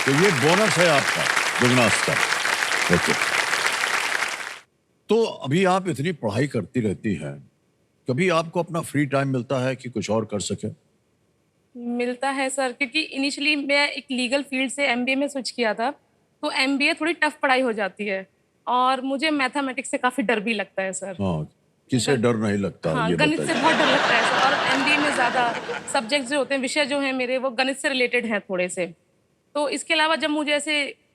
तो ये बोनस है आपका दुगनास का। ओके, तो अभी आप इतनी पढ़ाई करती रहती हैं, कभी आपको अपना फ्री टाइम मिलता है कि कुछ और कर सके? मिलता है सर, क्योंकि इनिशियली मैं एक लीगल फील्ड से एमबीए में स्विच किया था, तो एमबीए थोड़ी टफ पढ़ाई हो जाती है, और मुझे मैथमेटिक्स से काफी डर भी लगता है सर। हाँ, किसे डर नहीं लगता? हाँ, ये गणित से बहुत डर लगता है सर, और एमबीए में ज्यादा सब्जेक्ट जो होते हैं, विषय जो हैं मेरे, वो गणित से रिलेटेड हैं थोड़े से। तो इसके अलावा जब मुझे ऐसे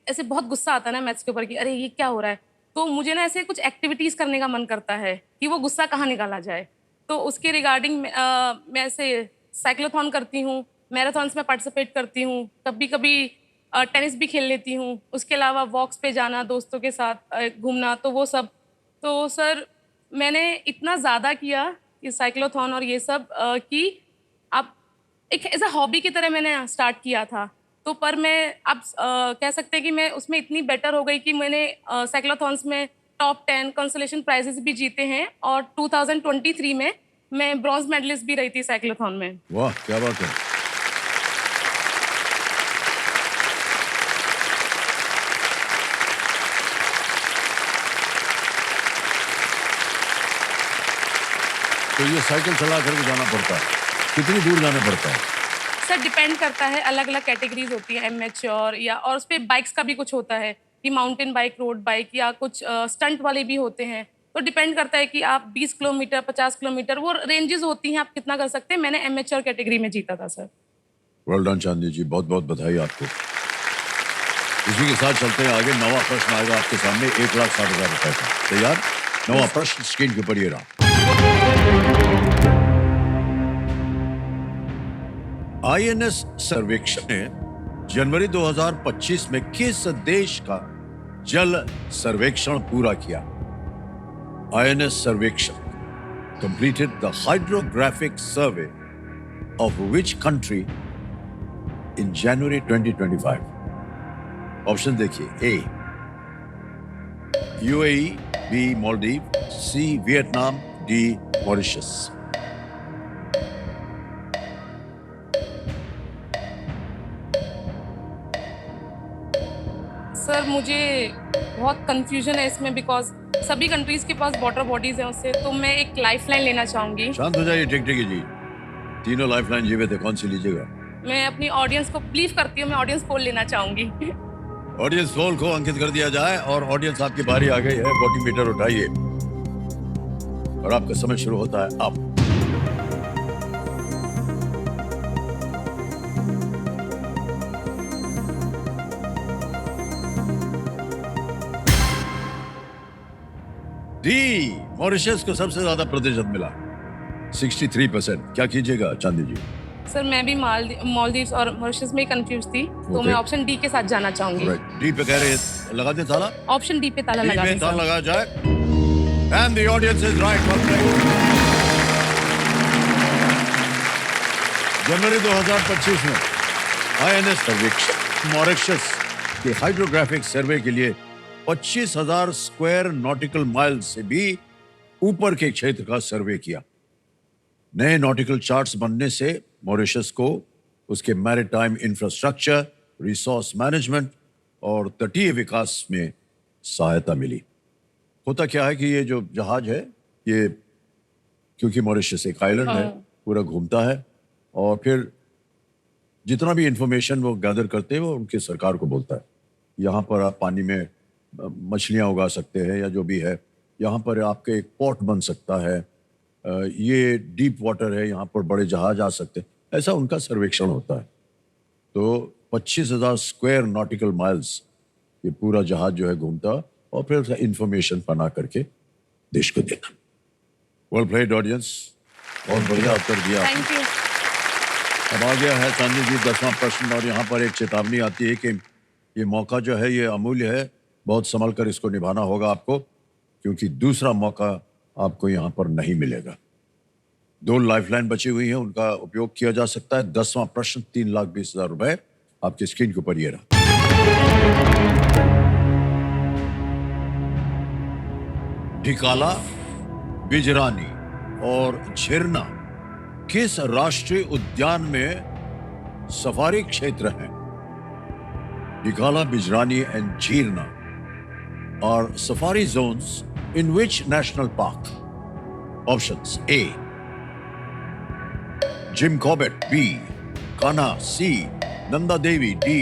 ऐसे बहुत गुस्सा आता है ना मैथ्स के ऊपर कि अरे ये क्या हो रहा है, तो मुझे ना ऐसे कुछ एक्टिविटीज़ करने का मन करता है कि वो गुस्सा कहाँ निकाला जाए। तो उसके रिगार्डिंग मैं ऐसे साइक्लोथॉन करती हूँ, मैराथॉन्स में पार्टिसिपेट करती हूँ, कभी-कभी टेनिस भी खेल लेती हूँ। उसके अलावा वॉक्स पे जाना, दोस्तों के साथ घूमना, तो वो सब। तो सर, मैंने इतना ज़्यादा किया ये साइक्लोथॉन और ये सब कि अब एक ऐसा हॉबी की तरह मैंने स्टार्ट किया था। तो पर मैं अब कह सकते हैं कि मैं उसमें इतनी बेटर हो गई कि मैंने साइक्लोथॉन्स में टॉप 10 कंसोलेशन प्राइजेस भी जीते हैं और 2023 में मैं ब्रॉन्ज मेडलिस्ट भी रही थी साइक्लोथॉन में। वाह, क्या बात है। तो ये साइकिल चला करके जाना पड़ता है, कितनी दूर जाना पड़ता है? सर, डिपेंड करता है, अलग-अलग कैटेगरीज़ होती है, एमेच्योर या और उसपे बाइक्स का भी कुछ होता है कि माउंटेन बाइक, रोड बाइक या कुछ स्टंट वाले भी होते हैं। तो डिपेंड करता है कि आप 20 किलोमीटर, 50 किलोमीटर, वो रेंजेस होती हैं, आप कितना कर सकते हैं। मैंने एमेच्योर कैटेगरी में जीता था सर। वेल डन चांदनी जी, बहुत बहुत बधाई आपको। इसी के साथ चलते हैं आगे। नवा प्रश्न आएगा आपके सामने 1,60,000 रुपए का। तैयार? नवा प्रश्न स्क्रीन के ऊपर ये रहा। आईएनएस सर्वेक्षण ने जनवरी 2025 में किस देश का जल सर्वेक्षण पूरा किया? INS सर्वेक्षण completed the hydrographic survey of which country in January 2025? Option देखिए। A UAE, B Maldives, C Vietnam, D Mauritius. Sir, मुझे बहुत कंफ्यूजन है इसमें बिकॉज़ सभी कंट्रीज़ के पास वाटर बॉडीज़ हैं उससे, तो मैं एक लाइफ़लाइन लेना चाहूँगी। शांत हो जाइए टिकटिकी जी, तीनों लाइफलाइन जीवे थे, कौन सी लीजिएगा? मैं अपनी ऑडियंस को बिलीव करती हूँ, मैं ऑडियंस पोल लेना चाहूँगी। ऑडियंस पोल को अंकित कर दिया जाए और ऑडियंस आपकी बारी आ गई है। वोटिंग मीटर उठाइए और आपका समय शुरू होता है अब। डी मॉरिशस को सबसे ज्यादा प्रतिशत मिला, 63%। क्या कीजिएगा चांदी जी? सर, मैं भी मालदीव्स और मॉरिशस में ही कंफ्यूज थी, तो Okay. मैं ऑप्शन डी के साथ जाना चाहूँगी। डी पे कह रहे हैं, लगा दें ताला? ऑप्शन डी पे ताला डी लगा पे दें ताला सर। लगा जाए। And the audience is right. जनवरी 2025 में आईएनएस सर्वेक्षण मॉरिशस के हाइड्रोग्राफिक सर्वे के लिए 25,000 स्क्वायर नॉटिकल माइल से भी ऊपर के क्षेत्र का सर्वे किया। नए नॉटिकल चार्ट्स बनने से मॉरिशस को उसके मैरीटाइम इंफ्रास्ट्रक्चर, रिसोर्स मैनेजमेंट और तटीय विकास में सहायता मिली। होता क्या है कि ये जो जहाज है, ये क्योंकि मॉरिशस एक आइलैंड है, पूरा घूमता है और फिर जितना भी इंफॉर्मेशन वो गैदर करते हैं वो उनकी सरकार को बोलता है। यहाँ पर आप पानी में मछलियाँ उगा सकते हैं या जो भी है, यहाँ पर आपके एक पोर्ट बन सकता है, ये डीप वाटर है, यहाँ पर बड़े जहाज आ सकते हैं, ऐसा उनका सर्वेक्षण होता है। तो 25,000 स्क्वायर नॉटिकल माइल्स ये पूरा जहाज जो है घूमता और फिर इंफॉर्मेशन बना करके देश को देना। वेल प्लेड ऑडियंस, बहुत बढ़िया उत्तर दिया। Thank you. अब आ गया है चांदी जी 10वां प्रश्न और यहाँ पर एक चेतावनी आती है कि ये मौका जो है ये अमूल्य है, बहुत संभल कर इसको निभाना होगा आपको, क्योंकि दूसरा मौका आपको यहाँ पर नहीं मिलेगा। 2 लाइफलाइन बची हुई हैं, उनका उपयोग किया जा सकता है। 10वां प्रश्न 3,20,000 रुपए आपकी स्क्रीन के ऊपर ये रहा। ढिकाला, बिजरानी और झिरना किस राष्ट्रीय उद्यान में सफारी क्षेत्र हैं? Dhikala, Bijrani and Jhirna are safari zones in which national park? Options: A Jim Corbett, B Kanha, C Nanda Devi, D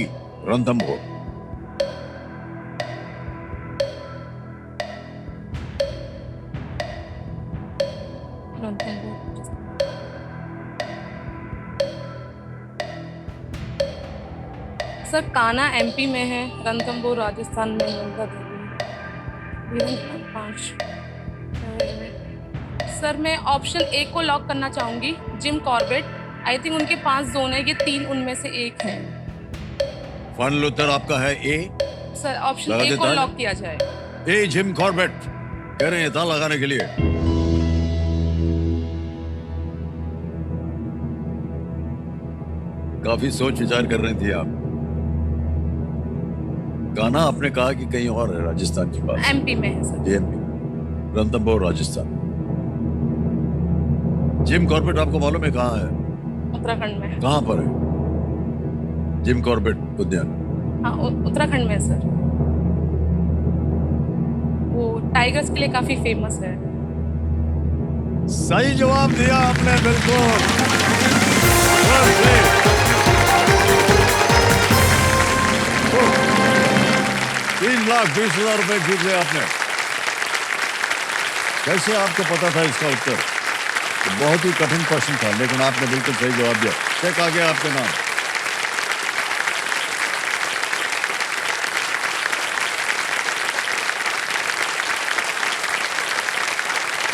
Ranthambore। Sir, Kanha MP में है, रणथंभौर राजस्थान में है, नंदा देवी। पाँच। सर मैं ऑप्शन ए को लॉक करना चाहूंगी, जिम कॉर्बेट। आई थिंक उनके 5 जोन है, ये 3 उनमें से एक है। फाइनल उत्तर आपका है ए। सर ऑप्शन लगा ए देता को है? लॉक किया जाए। ए जिम कॉर्बेट कह रहे हैं था लगाने के लिए। काफी सोच विचार कर रही थी आप। गाना आपने कहा कि कहीं और है, राजस्थान की बात। एमपी में है sir. MP, Ranthambore, Rajasthan. Jim Corbett आपको मालूम है कहाँ है? उत्तराखंड में। कहाँ पर है जिम कॉर्बेट उद्यान? हाँ उत्तराखंड में है सर। वो टाइगर्स के लिए काफी फेमस है। सही जवाब दिया आपने, बिल्कुल। 3,20,000 रुपए जीत लिया आपने। कैसे आपको पता था इसका उत्तर? तो बहुत ही कठिन प्रश्न था, लेकिन आपने बिल्कुल सही जवाब दिया। चेक आ गया आपके नाम।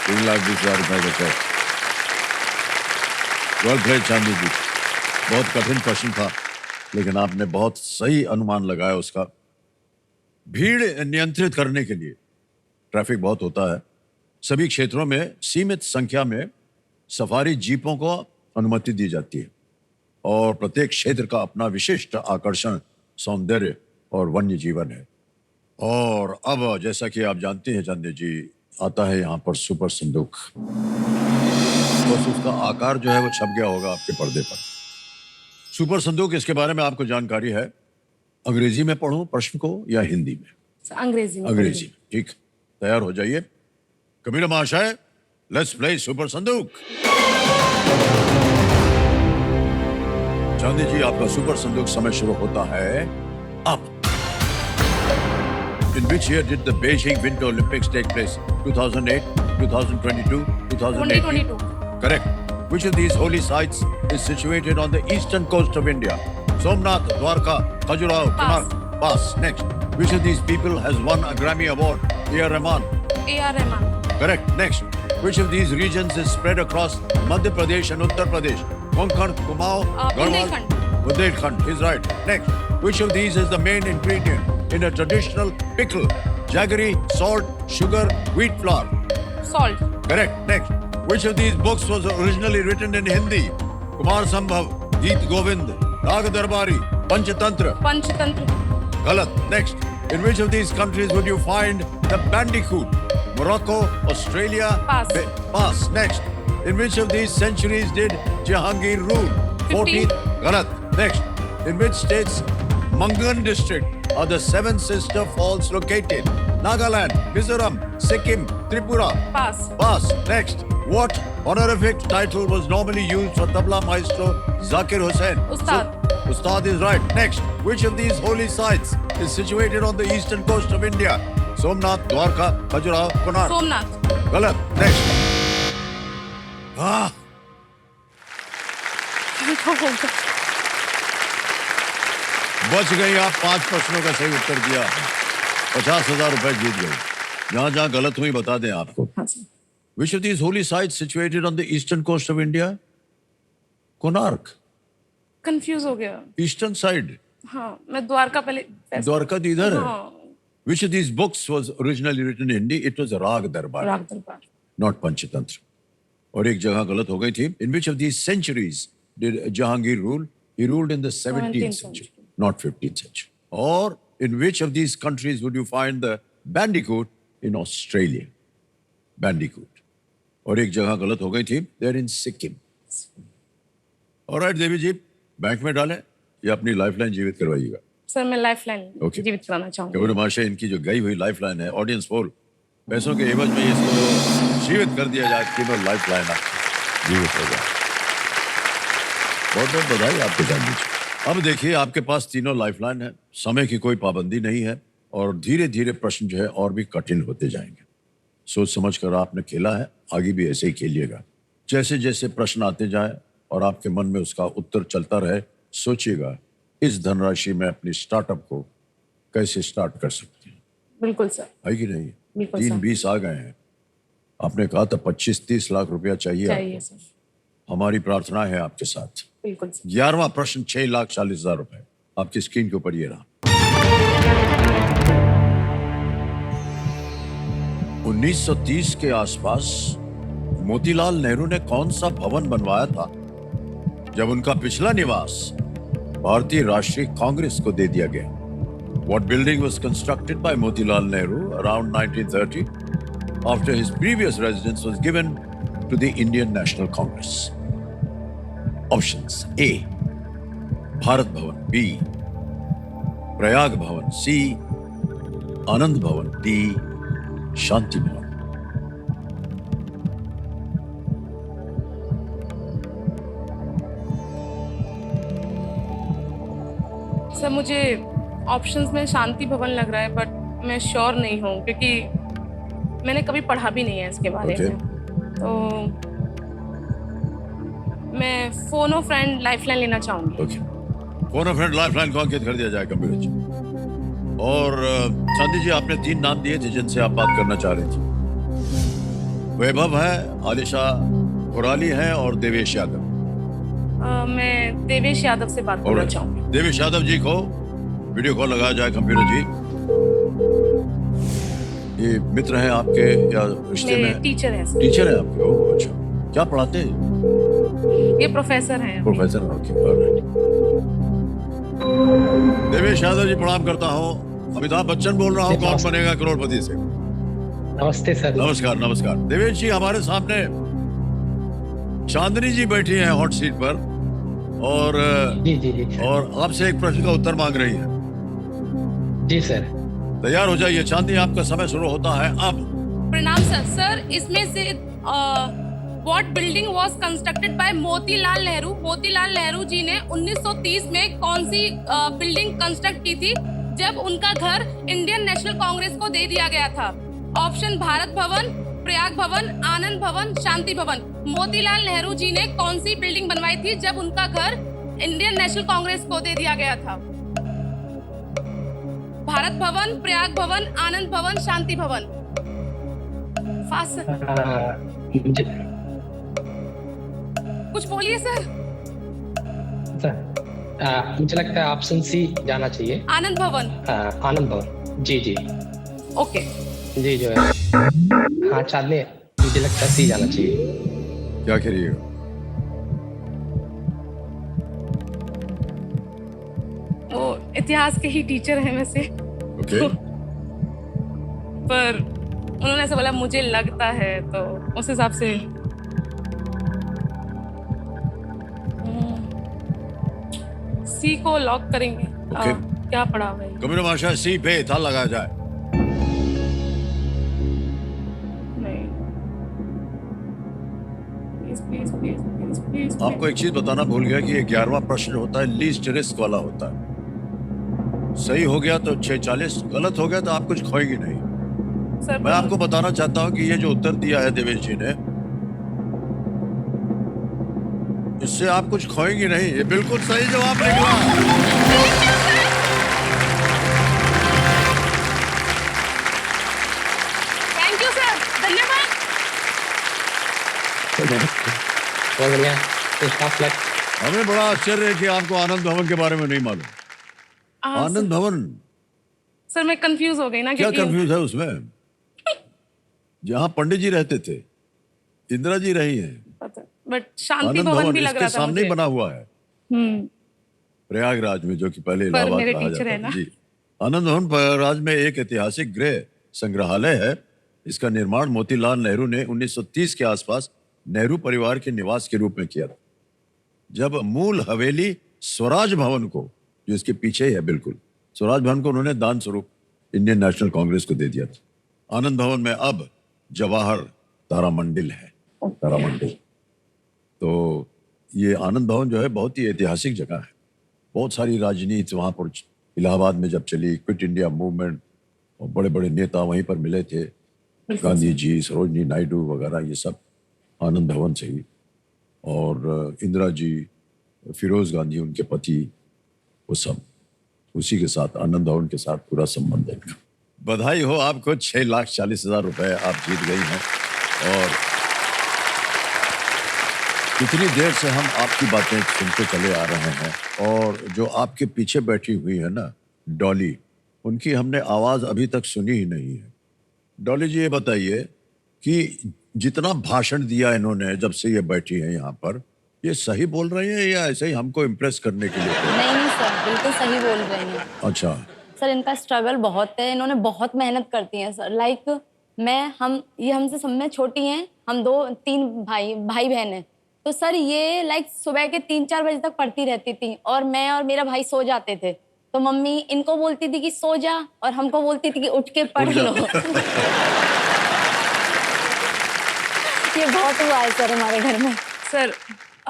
₹3,20,000 का चेक। वेल प्लेड चांदी जी। बहुत कठिन प्रश्न था, लेकिन आपने बहुत सही अनुमान लगाया उसका। भीड़ नियंत्रित करने के लिए, ट्रैफिक बहुत होता है, सभी क्षेत्रों में सीमित संख्या में सफारी जीपों को अनुमति दी जाती है और प्रत्येक क्षेत्र का अपना विशिष्ट आकर्षण, सौंदर्य और वन्य जीवन है। और अब जैसा कि आप जानते हैं चांदी जी, आता है यहाँ पर सुपर संदूक। बस उसका आकार जो है वो छप गया होगा आपके पर्दे पर। सुपर संदूक, इसके बारे में आपको जानकारी है? अंग्रेजी में पढ़ूं प्रश्न को या हिंदी में? अंग्रेजी में। अंग्रेजी। ठीक, तैयार हो जाइए। कबीर महाशय, लेट्स प्ले सुपर संदूक। चांदी जी, आपका सुपर संदूक समय शुरू होता है अब। In which year did the Beijing Winter Olympics take place? 2008, 2022, 2018? 2022। Correct. Which of these holy sites is situated on the eastern coast of India? Somnath, Dwarka, Khajuraho, Pass. Konark. Pass. Next. Which of these people has won a Grammy Award? A.R. Rahman. A.R. Rahman। Correct. Next. Which of these regions is spread across Madhya Pradesh and Uttar Pradesh? Konkan, Kumaon, Garhwal. Bundelkhand। Bundelkhand is right. Next. Which of these is the main ingredient in a traditional pickle? Jaggery, salt, sugar, wheat flour. Salt। Correct. Next. Which of these books was originally written in Hindi? Kumar Sambhav, Geet Govind, Rag Darbari, Panchatantra. Panchatantra. Galat. Next. In which of these countries would you find the bandicoot? Morocco, Australia. Pass. Pass. Next. In which of these centuries did Jahangir rule? 14th. Galat. Next. In which states Mangan district are the seven sister falls located? Nagaland, Mizoram, Sikkim, Tripura. Pass। Pass. Next. What honorific title was normally used for tabla maestro Zakir Hussain? Ustad। Ustad is right. Next. Which of these holy sites is situated on the eastern coast of India? Somnath, Dwarka, Khajuraho, Konark. Somnath. Galat. Next. Ah. बच गई आप। 5 प्रश्नों का सही उत्तर दिया, 50,000 रुपए जीत गए। जहां जहां गलत हुई बता दें आपको। हाँ sir. Which of these holy sites situated on the eastern coast of India? Konark. Confuse हो गया। Eastern side. हाँ मैं द्वारका पहले। द्वारका तो इधर है। हाँ। Which of these books was originally written in Hindi? It was Rag Darbar, राग दरबार। not Panchatantra. और एक जगह गलत हो गई थी। In which of these centuries did Jahangir rule? He ruled in the 17th century, not 15th century. Or in which of these countries would you find the bandicoot? In Australia. Bandicoot. और एक जगह गलत हो गई थी। They're in Sikkim. Alright Devi ji, bank में डालें या अपनी लाइफलाइन जीवित करवाइएगा? सर मैं लाइफलाइन Okay. जीवित कराना चाहूंगी। कबीर महाशय, इनकी जो गई हुई लाइफलाइन है, ऑडियंस पोल, पैसों के एवज में इसको जीवित कर दिया जाए, तीनों लाइफलाइन जीवित हो जाए। बहुत बहुत बधाई आपके चांदी जी। अब देखिए, आपके पास तीनों लाइफलाइन है, समय की कोई पाबंदी नहीं है और धीरे धीरे प्रश्न जो है और भी कठिन होते जाएंगे। सोच समझ कर आपने खेला है, आगे भी ऐसे ही खेलिएगा। जैसे जैसे प्रश्न आते जाए और आपके मन में उसका उत्तर चलता रहे, सोचिएगा इस धनराशि में अपनी स्टार्टअप को कैसे स्टार्ट कर सकते हैं। बिल्कुल सर। है कि नहीं? बिल्कुल 3-20 आ गए हैं। आपने कहा था 25-30 लाख रुपया चाहिए चाहिए आपको। सर, हमारी प्रार्थना है आपके साथ। बिल्कुल सर। 11वां प्रश्न 6,40,000 रुपए आपकी स्क्रीन के ऊपर ये रहा। 1930 के आसपास मोतीलाल नेहरू ने कौन सा भवन बनवाया था जब उनका पिछला निवास भारतीय राष्ट्रीय कांग्रेस को दे दिया गया? What building was constructed by Motilal Nehru around 1930 after his previous residence was given to the Indian National Congress? Options: A. Bharat Bhavan, B. Prayag Bhavan, C. Anand Bhavan, D. Shanti Bhavan. Sir मुझे options में शांति भवन लग रहा है, but मैं sure नहीं हूँ क्योंकि मैंने कभी पढ़ा भी नहीं है इसके बारे Okay. में। तो मैं फोन ऑफ फ्रेंड लाइफलाइन लेना चाहूंगी। Okay. Phone of friend lifeline को अंकित कर दिया जाए कंप्यूटर जी। और चांदी जी, आपने 3 नाम दिए थे जिनसे आप बात करना चाह रही थी। वैभव है, आलिशा कुराली है और देवेश यादव। मैं देवेश यादव से बात करना चाहूंगी। देवेश यादव जी को वीडियो कॉल लगाया जाए कंप्यूटर जी। ये मित्र हैं आपके या रिश्ते मेरे में? टीचर हैं सर। टीचर है आपके? ओह अच्छा। क्या पढ़ाते हैं? ये प्रोफेसर हैं अभी। Professor. Okay, alright. Devesh Yadav ji, प्रणाम करता हूँ। अमिताभ बच्चन बोल रहा हूँ, कौन बनेगा करोड़पति से। नमस्ते सर। नमस्कार नमस्कार। देवेश जी, हमारे सामने चांदनी जी बैठी हैं हॉट सीट पर और जी जी जी और आपसे एक प्रश्न का उत्तर मांग रही है। जी सर। तैयार हो जाइए चांदनी, आपका समय शुरू होता है अब। प्रणाम सर। सर इसमें से what building was constructed by Motilal Nehru? Motilal Nehru ji ने 1930 में कौन सी बिल्डिंग कंस्ट्रक्ट की थी जब उनका घर इंडियन नेशनल कांग्रेस को दे दिया गया था? ऑप्शन: भारत भवन, प्रयाग भवन, आनंद भवन, शांति भवन। मोतीलाल नेहरू जी ने कौन सी बिल्डिंग बनवाई थी जब उनका घर इंडियन नेशनल कांग्रेस को दे दिया गया था? भारत भवन, प्रयाग भवन, आनंद भवन, शांति भवन। फास्ट सर, कुछ बोलिए सर। मुझे लगता है ऑप्शन सी जाना चाहिए। आनंद भवन। आनंद भवन। जी जी ओके। जी जो है, हाँ चांदनी, मुझे लगता है सी जाना चाहिए। क्या करिएगा? वो इतिहास के ही टीचर हैं वैसे। ओके। पर उन्होंने ऐसा बोला, मुझे लगता है, तो उस हिसाब से सी को लॉक करेंगे। ओके। क्या पढ़ा हुआ है? कंप्यूटर मास्टर, सी पे था लगाया जाए। नहीं, please please please please please. आपको एक चीज बताना भूल गया कि ये 11वां प्रश्न होता है, लीस्ट रिस्क वाला होता है। सही हो गया तो 640, गलत हो गया तो आप कुछ खोएंगे नहीं। सर मैं आपको बताना चाहता हूं कि ये जो उत्तर दिया है देवेश जी ने, इससे आप कुछ खोएंगे नहीं। ये बिल्कुल सही जवाब निकला। थैंक यू सर, धन्यवाद। बहुत बढ़िया। Best of luck। हमें बड़ा आश्चर्य है कि आपको आनंद भवन के बारे में नहीं मालूम। आनंद भवन, सर मैं कंफ्यूज हो गई ना, क्या क्योंकि कंफ्यूज है उसमें? जहां पंडित जी रहते थे, इंदिरा जी रही हैं। बट शांति आनंद भवन भवन भी लग इसके रहा था सामने ही मुझे। बना हुआ है, प्रयागराज में, जो कि पहले पर इलाहाबाद मेरे कहा टीचर जाता है था। ना। जी, आनंद भवन प्रयागराज में एक ऐतिहासिक गृह संग्रहालय है। इसका निर्माण मोतीलाल नेहरू ने 1930 के आसपास नेहरू परिवार के निवास के रूप में किया था, जब मूल हवेली स्वराज भवन को, जो इसके पीछे ही है बिल्कुल, स्वराज भवन को उन्होंने दान स्वरूप इंडियन नेशनल कांग्रेस को दे दिया था। आनंद भवन में अब जवाहर तारामंडिल है, तारामंडिल। तो ये आनंद भवन जो है बहुत ही ऐतिहासिक जगह है। बहुत सारी राजनीति वहाँ पर इलाहाबाद में जब चली, क्विट इंडिया मूवमेंट, और बड़े बड़े नेता वहीं पर मिले थे, गांधी जी, सरोजनी नायडू वगैरह, ये सब आनंद भवन से ही। और इंदिरा जी, फिरोज गांधी उनके पति, वो सब उसी के साथ, आनंद भवन के साथ पूरा संबंध है इनका। बधाई हो आपको, 6,40,000 रुपए आप जीत गई हैं। और कितनी देर से हम आपकी बातें सुनते चले आ रहे हैं, और जो आपके पीछे बैठी हुई है ना डॉली, उनकी हमने आवाज अभी तक सुनी ही नहीं है। डॉली जी, ये बताइए कि जितना भाषण दिया इन्होंने जब से ये बैठी है यहाँ पर, ये सही बोल रही है या ऐसे ही हमको इम्प्रेस करने के लिए? नहीं नहीं सर, बिल्कुल सही बोल रही हैं। अच्छा। सर इनका स्ट्रगल बहुत है, इन्होंने बहुत मेहनत करती हैं सर। लाइक ये हमसे सब में छोटी हैं, हम 2-3 भाई बहन हैं। तो सर ये लाइक सुबह के 3-4 बजे तक पढ़ती रहती थी, और मैं और मेरा भाई सो जाते थे। तो मम्मी इनको बोलती थी कि सो जा, और हमको बोलती थी कि उठ के पढ़ लो। ये बहुत हुआ है सर हमारे घर में। सर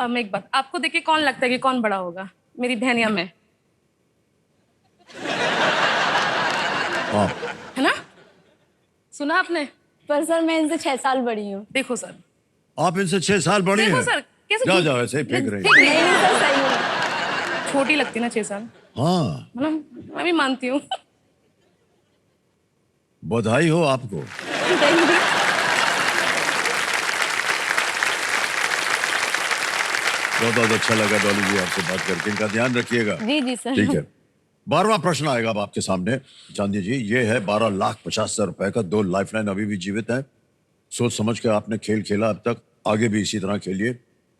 मैं एक बात, आपको देख के कौन लगता है कि कौन बड़ा होगा, मेरी बहन या मैं? हाँ। है ना? सुना आपने? पर सर मैं इनसे 6 साल बड़ी हूँ। देखो सर, आप इनसे 6 साल बड़ी देखो हैं? सर, कैसे जाओ जाओ, ऐसे ही फेंक रही हैं। नहीं नहीं सर, सही है। छोटी लगती ना 6 साल, हाँ, है ना? मैं भी मानती हूँ। बधाई हो आपको। बहुत बहुत अच्छा लगा डॉली जी आपसे बात करके, इनका ध्यान रखिएगा। जी जी सर। ठीक है। 12वां प्रश्न आएगा अब आपके सामने चांदी जी। ये है 12,50,000 रुपए का। 2 लाइफलाइन अभी भी जीवित है। सोच समझ के आपने खेल खेला अब तक, आगे भी इसी तरह खेलिए।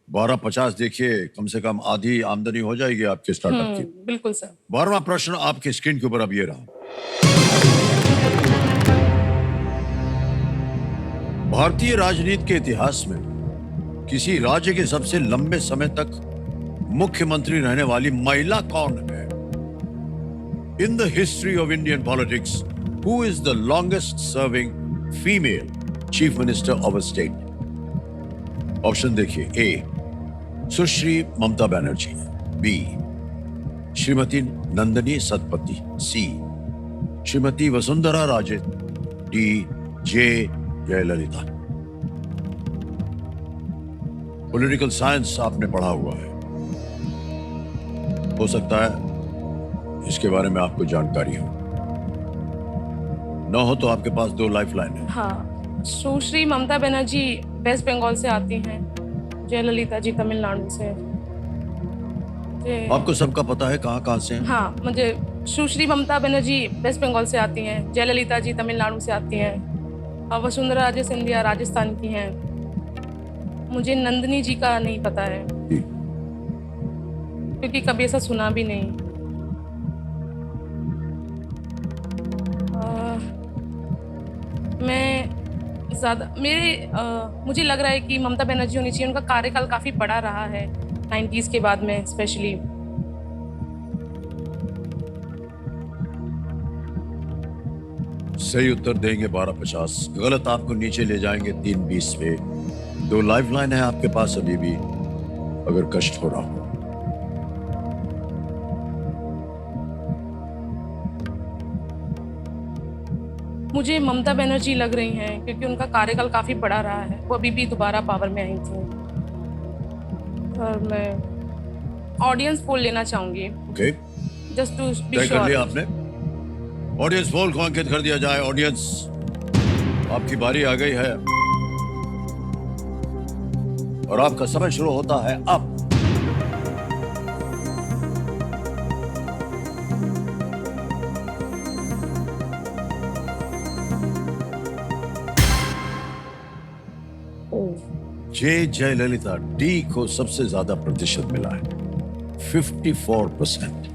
12,50 देखिए, कम से कम आधी आमदनी हो जाएगी आपके स्टार्टअप की। बिल्कुल सर। 12वां प्रश्न आपकी स्क्रीन के ऊपर अब ये रहा। भारतीय राजनीति के इतिहास में किसी राज्य के सबसे लंबे समय तक मुख्यमंत्री रहने वाली महिला कौन है? In the history of Indian politics, who is the longest serving female chief minister of a state? Option देखिए। ए, सुश्री ममता बनर्जी। बी, श्रीमती नंदिनी सतपथी। सी, श्रीमती वसुंधरा राजे। डी, जे जयललिता। पॉलिटिकल साइंस आपने पढ़ा हुआ है, हो सकता है इसके बारे में आपको जानकारी हो। न हो तो आपके पास 2 लाइफलाइन है। हाँ, सुश्री ममता बनर्जी वेस्ट बंगाल से आती हैं, जयललिता जी तमिलनाडु से। आपको सबका पता है कहाँ से हैं? हाँ, मुझे सुश्री ममता बनर्जी वेस्ट बंगाल से आती हैं, जयललिता जी तमिलनाडु से आती हैं, और वसुंधरा राजे सिंधिया राजस्थान की हैं। मुझे नंदिनी जी का नहीं पता है, क्योंकि कभी ऐसा सुना भी नहीं। मुझे लग रहा है कि ममता बनर्जी होनी चाहिए। उनका कार्यकाल काफी बड़ा रहा है 90s के बाद में स्पेशली। सही उत्तर देंगे 12,50। गलत आपको नीचे ले जाएंगे 3,20 पे। 2 लाइफलाइन है आपके पास अभी भी, अगर कष्ट हो रहा हो। मुझे ममता बनर्जी लग रही हैं, क्योंकि उनका कार्यकाल काफी बड़ा रहा है। वो अभी भी दोबारा पावर में आई थी। और मैं ऑडियंस पोल लेना चाहूंगी। ओके, जस्ट टू बी तय कर श्योर। लिया आपने। ऑडियंस पोल को अंकित कर दिया जाए। ऑडियंस, आपकी बारी आ गई है और आपका समय शुरू होता है अब। जे जयललिता, डी को सबसे ज्यादा प्रतिशत मिला है, 54%।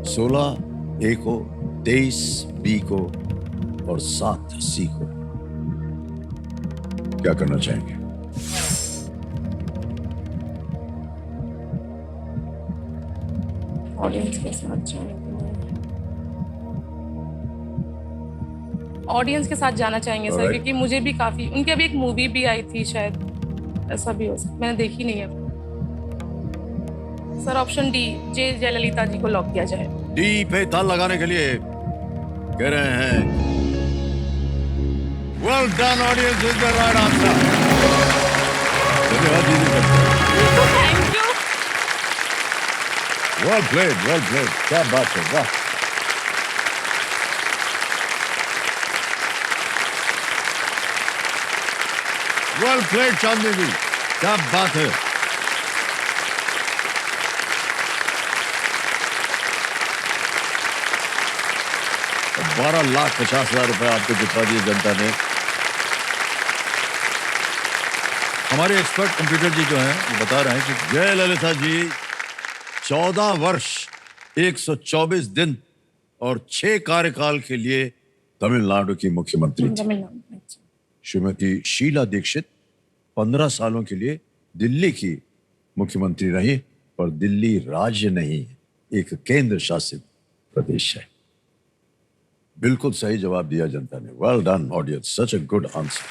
16 ए को, 23 बी को और 7 सी को। क्या करना चाहेंगे? ऑडियंस के साथ जाएंगे। ऑडियंस के साथ जाना चाहेंगे सर, Alright. क्योंकि मुझे भी काफी, उनकी अभी एक मूवी भी आई थी शायद, ऐसा भी हो सकता, मैंने देखी नहीं है। सर ऑप्शन डी, जे जयललिता जी को लॉक किया जाए। डी पे ताल लगाने के लिए कह रहे हैं well done audience, is the right answer. धन्यवाद दीदी। Thank you. Well played, well played. क्या बात है, वाह। वेल प्लेड चांदनी जी, क्या बात है। तो 12,50,000 रुपए आपको जिता दिए जनता ने। हमारे एक्सपर्ट कंप्यूटर जी जो हैं वो बता रहे हैं कि जयललिता जी 14 वर्ष 124 दिन और 6 कार्यकाल के लिए तमिलनाडु की मुख्यमंत्री थी। तमिलनाडु। श्रीमती शीला दीक्षित 15 सालों के लिए दिल्ली की मुख्यमंत्री रही, पर दिल्ली राज्य नहीं, एक केंद्र शासित प्रदेश है। बिल्कुल सही जवाब दिया जनता ने। Well done audience, such a good answer.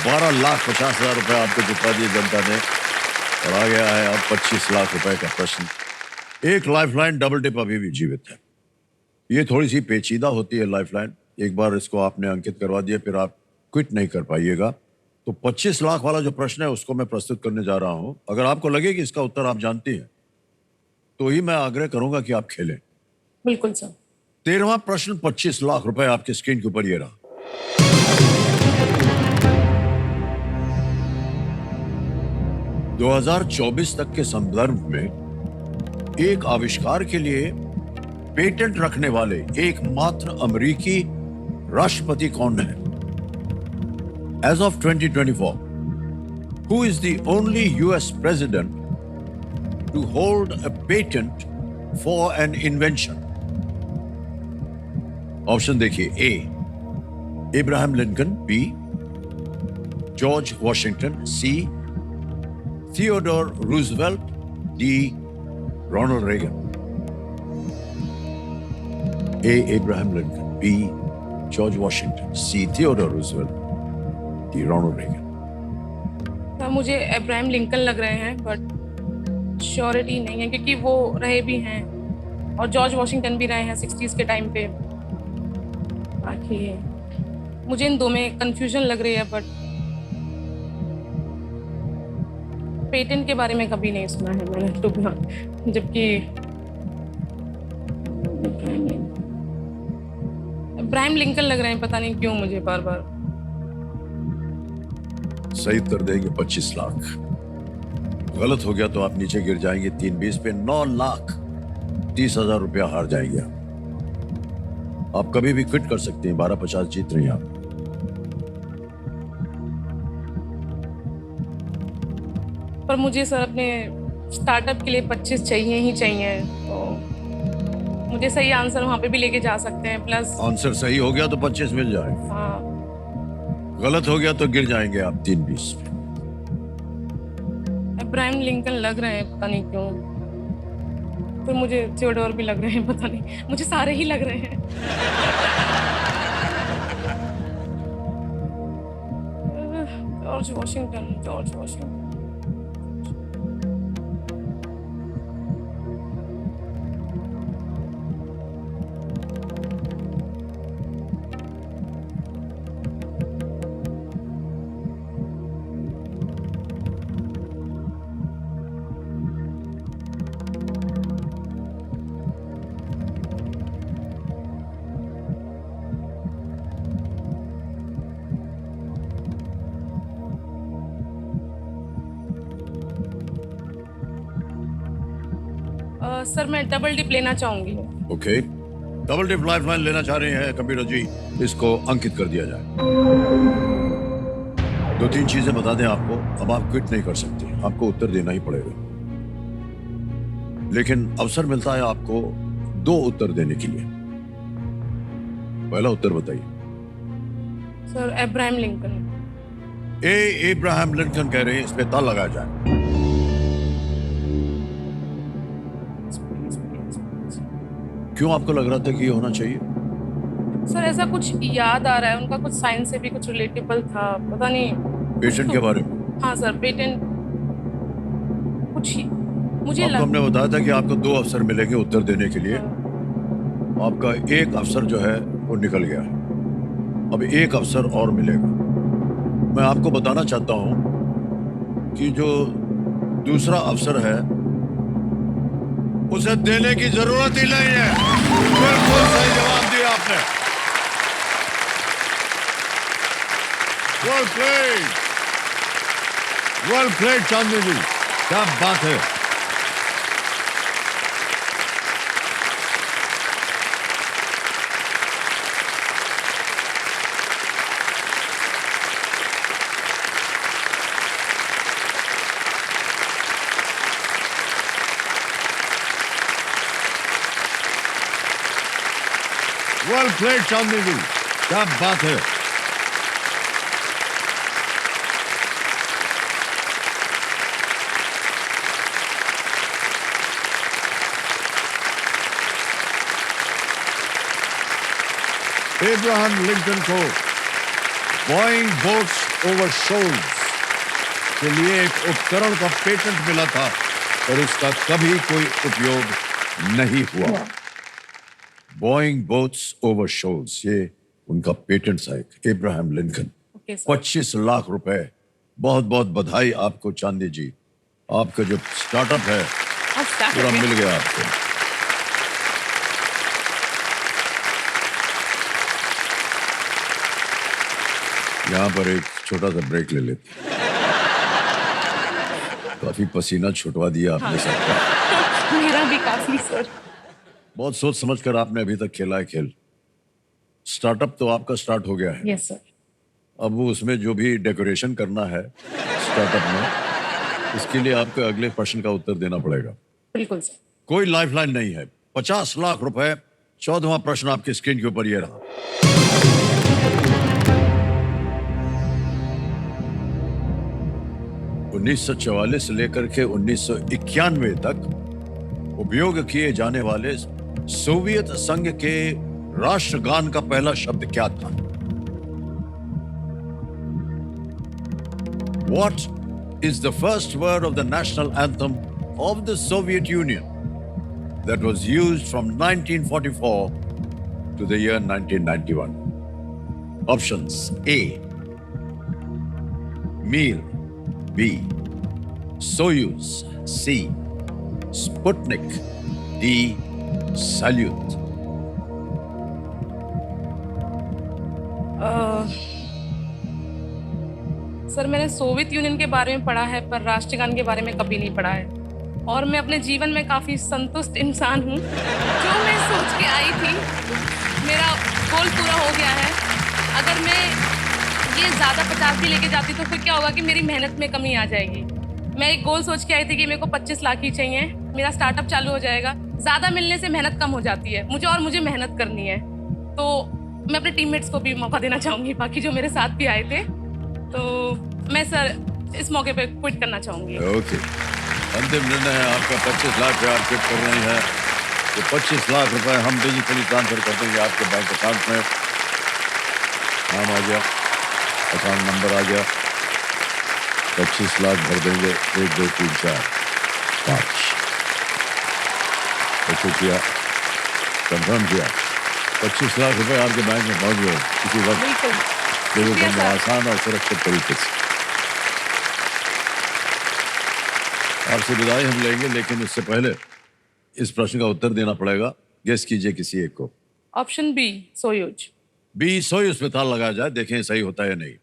12,50,000 रुपए आपको जिता दिए जनता ने। और आ गया है अब 25 लाख रुपए का प्रश्न। एक लाइफलाइन डबल डिप अभी भी जीवित है। ये थोड़ी सी पेचीदा होती है लाइफलाइन। एक बार इसको आपने अंकित करवा दिया, फिर आप क्विट नहीं कर पाइएगा। तो 25 लाख वाला जो प्रश्न है उसको मैं प्रस्तुत करने जा रहा हूं। अगर आपको लगे कि इसका उत्तर आप जानती हैं तो ही मैं आग्रह करूंगा कि आप खेलें। बिल्कुल सर। 13वां प्रश्न 25 लाख रुपए आपके स्क्रीन के ऊपर ये रहा। दो 2024 तक के संदर्भ में एक आविष्कार के लिए पेटेंट रखने वाले एकमात्र अमेरिकी राष्ट्रपति कौन है? As of 2024, who is the only US president to hold a patent for an invention? Option देखिए। A Abraham Lincoln, B George Washington, C Theodore Roosevelt, D Ronald Reagan. A Abraham Lincoln, B George Washington, C Theodore Roosevelt, D Ronald Reagan. Sir मुझे Abraham Lincoln लग रहे हैं, but surety नहीं है क्योंकि वो रहे भी हैं और जॉर्ज वॉशिंगटन भी रहे हैं 60s के टाइम पे। बाकी मुझे इन दो में कंफ्यूजन लग रही है, बट पेटेंट के बारे में कभी नहीं सुना है मैंने तो, जबकि इब्राहिम लिंकन लग रहे हैं, पता नहीं क्यों मुझे बार बार। सही उत्तर देंगे 25 लाख। गलत हो गया तो आप नीचे गिर जाएंगे 320 पे। 9,30,000 रुपया हार जाएंगे आप कभी भी क्विट कर सकते हैं। 12,50 जीत रही हैं आप। पर मुझे सर अपने स्टार्टअप के लिए 25 चाहिए ही चाहिए, तो मुझे सही आंसर वहां पे भी लेके जा सकते हैं। प्लस आंसर सही हो गया तो 25 मिल जाएंगे, हाँ, गलत हो गया तो गिर जाएंगे आप 320 पे। इब्राहिम लिंकन लग रहे हैं, पता नहीं क्यों। फिर मुझे थियोडोर भी लग रहे हैं, पता नहीं, मुझे सारे ही लग रहे हैं। George Washington, George Washington. Sir मैं डबल डिप लेना चाहूंगी। ओके, डबल डिप लाइफलाइन लेना चाह रहे हैं कंप्यूटर जी, इसको अंकित कर दिया जाए। 2-3 चीजें बता दें आपको। अब आप क्विट नहीं कर सकते, आपको उत्तर देना ही पड़ेगा, लेकिन अवसर मिलता है आपको 2 उत्तर देने के लिए। पहला उत्तर बताइए। Sir Abraham Lincoln. A Abraham Lincoln कह रहे हैं, इस पे ताल लगाया जाए। क्यों आपको लग रहा था कि ये होना चाहिए? सर ऐसा कुछ याद आ रहा है, उनका कुछ साइंस से भी कुछ रिलेटेबल था, पता नहीं। पेटेंट के बारे में? हाँ सर, पेटेंट कुछ ही मुझे आपको हमने बताया था कि आपको 2 अवसर मिलेंगे उत्तर देने के लिए। आपका एक अवसर जो है वो निकल गया है, अब एक अवसर और मिलेगा। मैं आपको बताना चाहता हूं कि जो दूसरा अवसर है उसे देने की जरूरत ही नहीं है। बिल्कुल सही जवाब दिया आपने। वेल प्लेड, वेल प्लेड चांदनी जी, क्या बात है। वेल प्लेड चांदनी जी, क्या बात है। एब्राहम लिंकन को बॉइंग बोट्स ओवर शोल्स के लिए एक उपकरण का पेटेंट मिला था, पर उसका कभी कोई उपयोग नहीं हुआ। बॉइंग बोट्स ओवर शोल्स, ये उनका पेटेंट था एक, Abraham Lincoln. Okay sir. 25 lakh रुपए। बहुत बहुत बधाई आपको चांदी जी, आपका जो स्टार्टअप है अब start पूरा हो गया। मिल गया आपको। यहाँ पर एक छोटा सा ब्रेक ले लेते हैं। काफी पसीना छुटवा दिया आपने सबका। मेरा भी काफी सर। बहुत सोच समझकर आपने अभी तक खेला है खेल। स्टार्टअप तो आपका स्टार्ट हो गया है। Yes sir. अब वो उसमें जो भी डेकोरेशन करना है स्टार्टअप में, इसके लिए आपको अगले प्रश्न का उत्तर देना पड़ेगा। बिल्कुल सर। कोई लाइफलाइन नहीं है। 50 लाख रुपए। 14वां प्रश्न आपकी स्क्रीन के ऊपर ये रहा। 1944 से लेकर के 1991 तक उपयोग किए जाने वाले सोवियत संघ के राष्ट्रगान का पहला शब्द क्या था? What is the first word of the national anthem of the Soviet Union that was used from 1944 to the year 1991? Options: A, Mir; B, Soyuz; C, Sputnik; D, Salyut. Sir मैंने Soviet union के बारे में पढ़ा है, पर राष्ट्रगान के बारे में कभी नहीं पढ़ा है। और मैं अपने जीवन में काफ़ी संतुष्ट इंसान हूँ। जो मैं सोच के आई थी, मेरा गोल पूरा हो गया है। अगर मैं ये ज़्यादा 50 भी लेके जाती तो फिर क्या होगा कि मेरी मेहनत में कमी आ जाएगी। मैं एक गोल सोच के आई थी कि मेरे को 25 लाख ही चाहिए, मेरा स्टार्टअप चालू हो जाएगा। ज़्यादा मिलने से मेहनत कम हो जाती है मुझे मेहनत करनी है। तो मैं अपने टीममेट्स को भी मौका देना चाहूँगी, बाकी जो मेरे साथ भी आए थे। तो मैं सर इस मौके पे क्विट करना चाहूँगी। ओके, अंतिम निर्णय है आपका। 25 लाख पे आप क्विट कर रहे हैं। तो 25 लाख रुपए हम डिजिटली ट्रांसफर कर देंगे आपके बैंक अकाउंट में। नाम आ गया, अकाउंट नंबर आ गया। 25 लाख भर देंगे। 1 2 3 4 5। ओके किया, कंफर्म किया। 25 लाख रुपए आपके बैंक में पहुंच गए इसी वक्त। बिल्कुल। लोगों शुक्रिया को सर। आसान और सुरक्षित तरीके से आपसे विदाई हम लेंगे, लेकिन उससे पहले इस प्रश्न का उत्तर देना पड़ेगा। गेस कीजिए किसी एक को। Option B, Soyuz. B, Soyuz पे ताला लगाया जाए, देखें सही होता है या नहीं।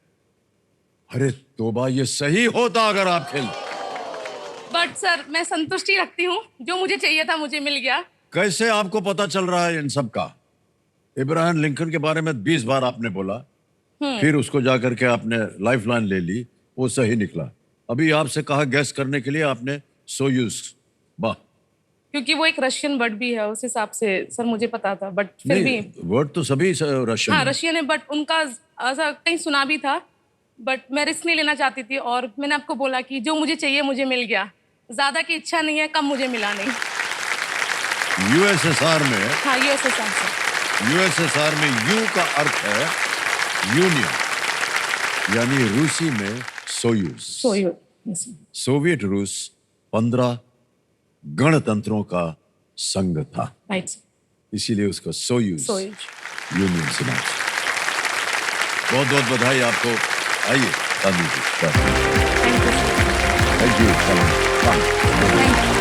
अरे तोबा, ये सही होता अगर आप खेल। बट सर मैं संतुष्टि रखती हूँ, जो मुझे चाहिए था मुझे मिल गया। कैसे आपको पता चल रहा है इन सब का? इब्राहिम लिंकन के बारे में 20 बार आपने बोला, फिर उसको जाकर के आपने लाइफलाइन ले ली, वो सही निकला। अभी आपसे कहा गैस करने के लिए, आपने सोयूज। वाह। क्योंकि वो एक रशियन वर्ड भी है, उस हिसाब से सर मुझे पता था। बट फिर भी वर्ड तो सभी रशियन हाँ है। रशियन है, बट उनका ऐसा कहीं सुना भी था। बट मैं रिस्क नहीं लेना चाहती थी, और मैंने आपको बोला कि जो मुझे चाहिए मुझे मिल गया। ज्यादा की इच्छा नहीं है, कम मुझे मिला नहीं। यूएसएसआर में, हाँ यूएसएसआर से। यूएसएसआर में यू का अर्थ है यूनियन, यानी रूसी में सोयूज। सोयूज। सोवियत रूस 15 गणतंत्रों का संघ था, राइट। इसीलिए उसको सोयूज सोयूज। यूनियन से नाम। बहुत बहुत बधाई आपको। आइए Gandhi ji. Thank you. Thank you. Thank you.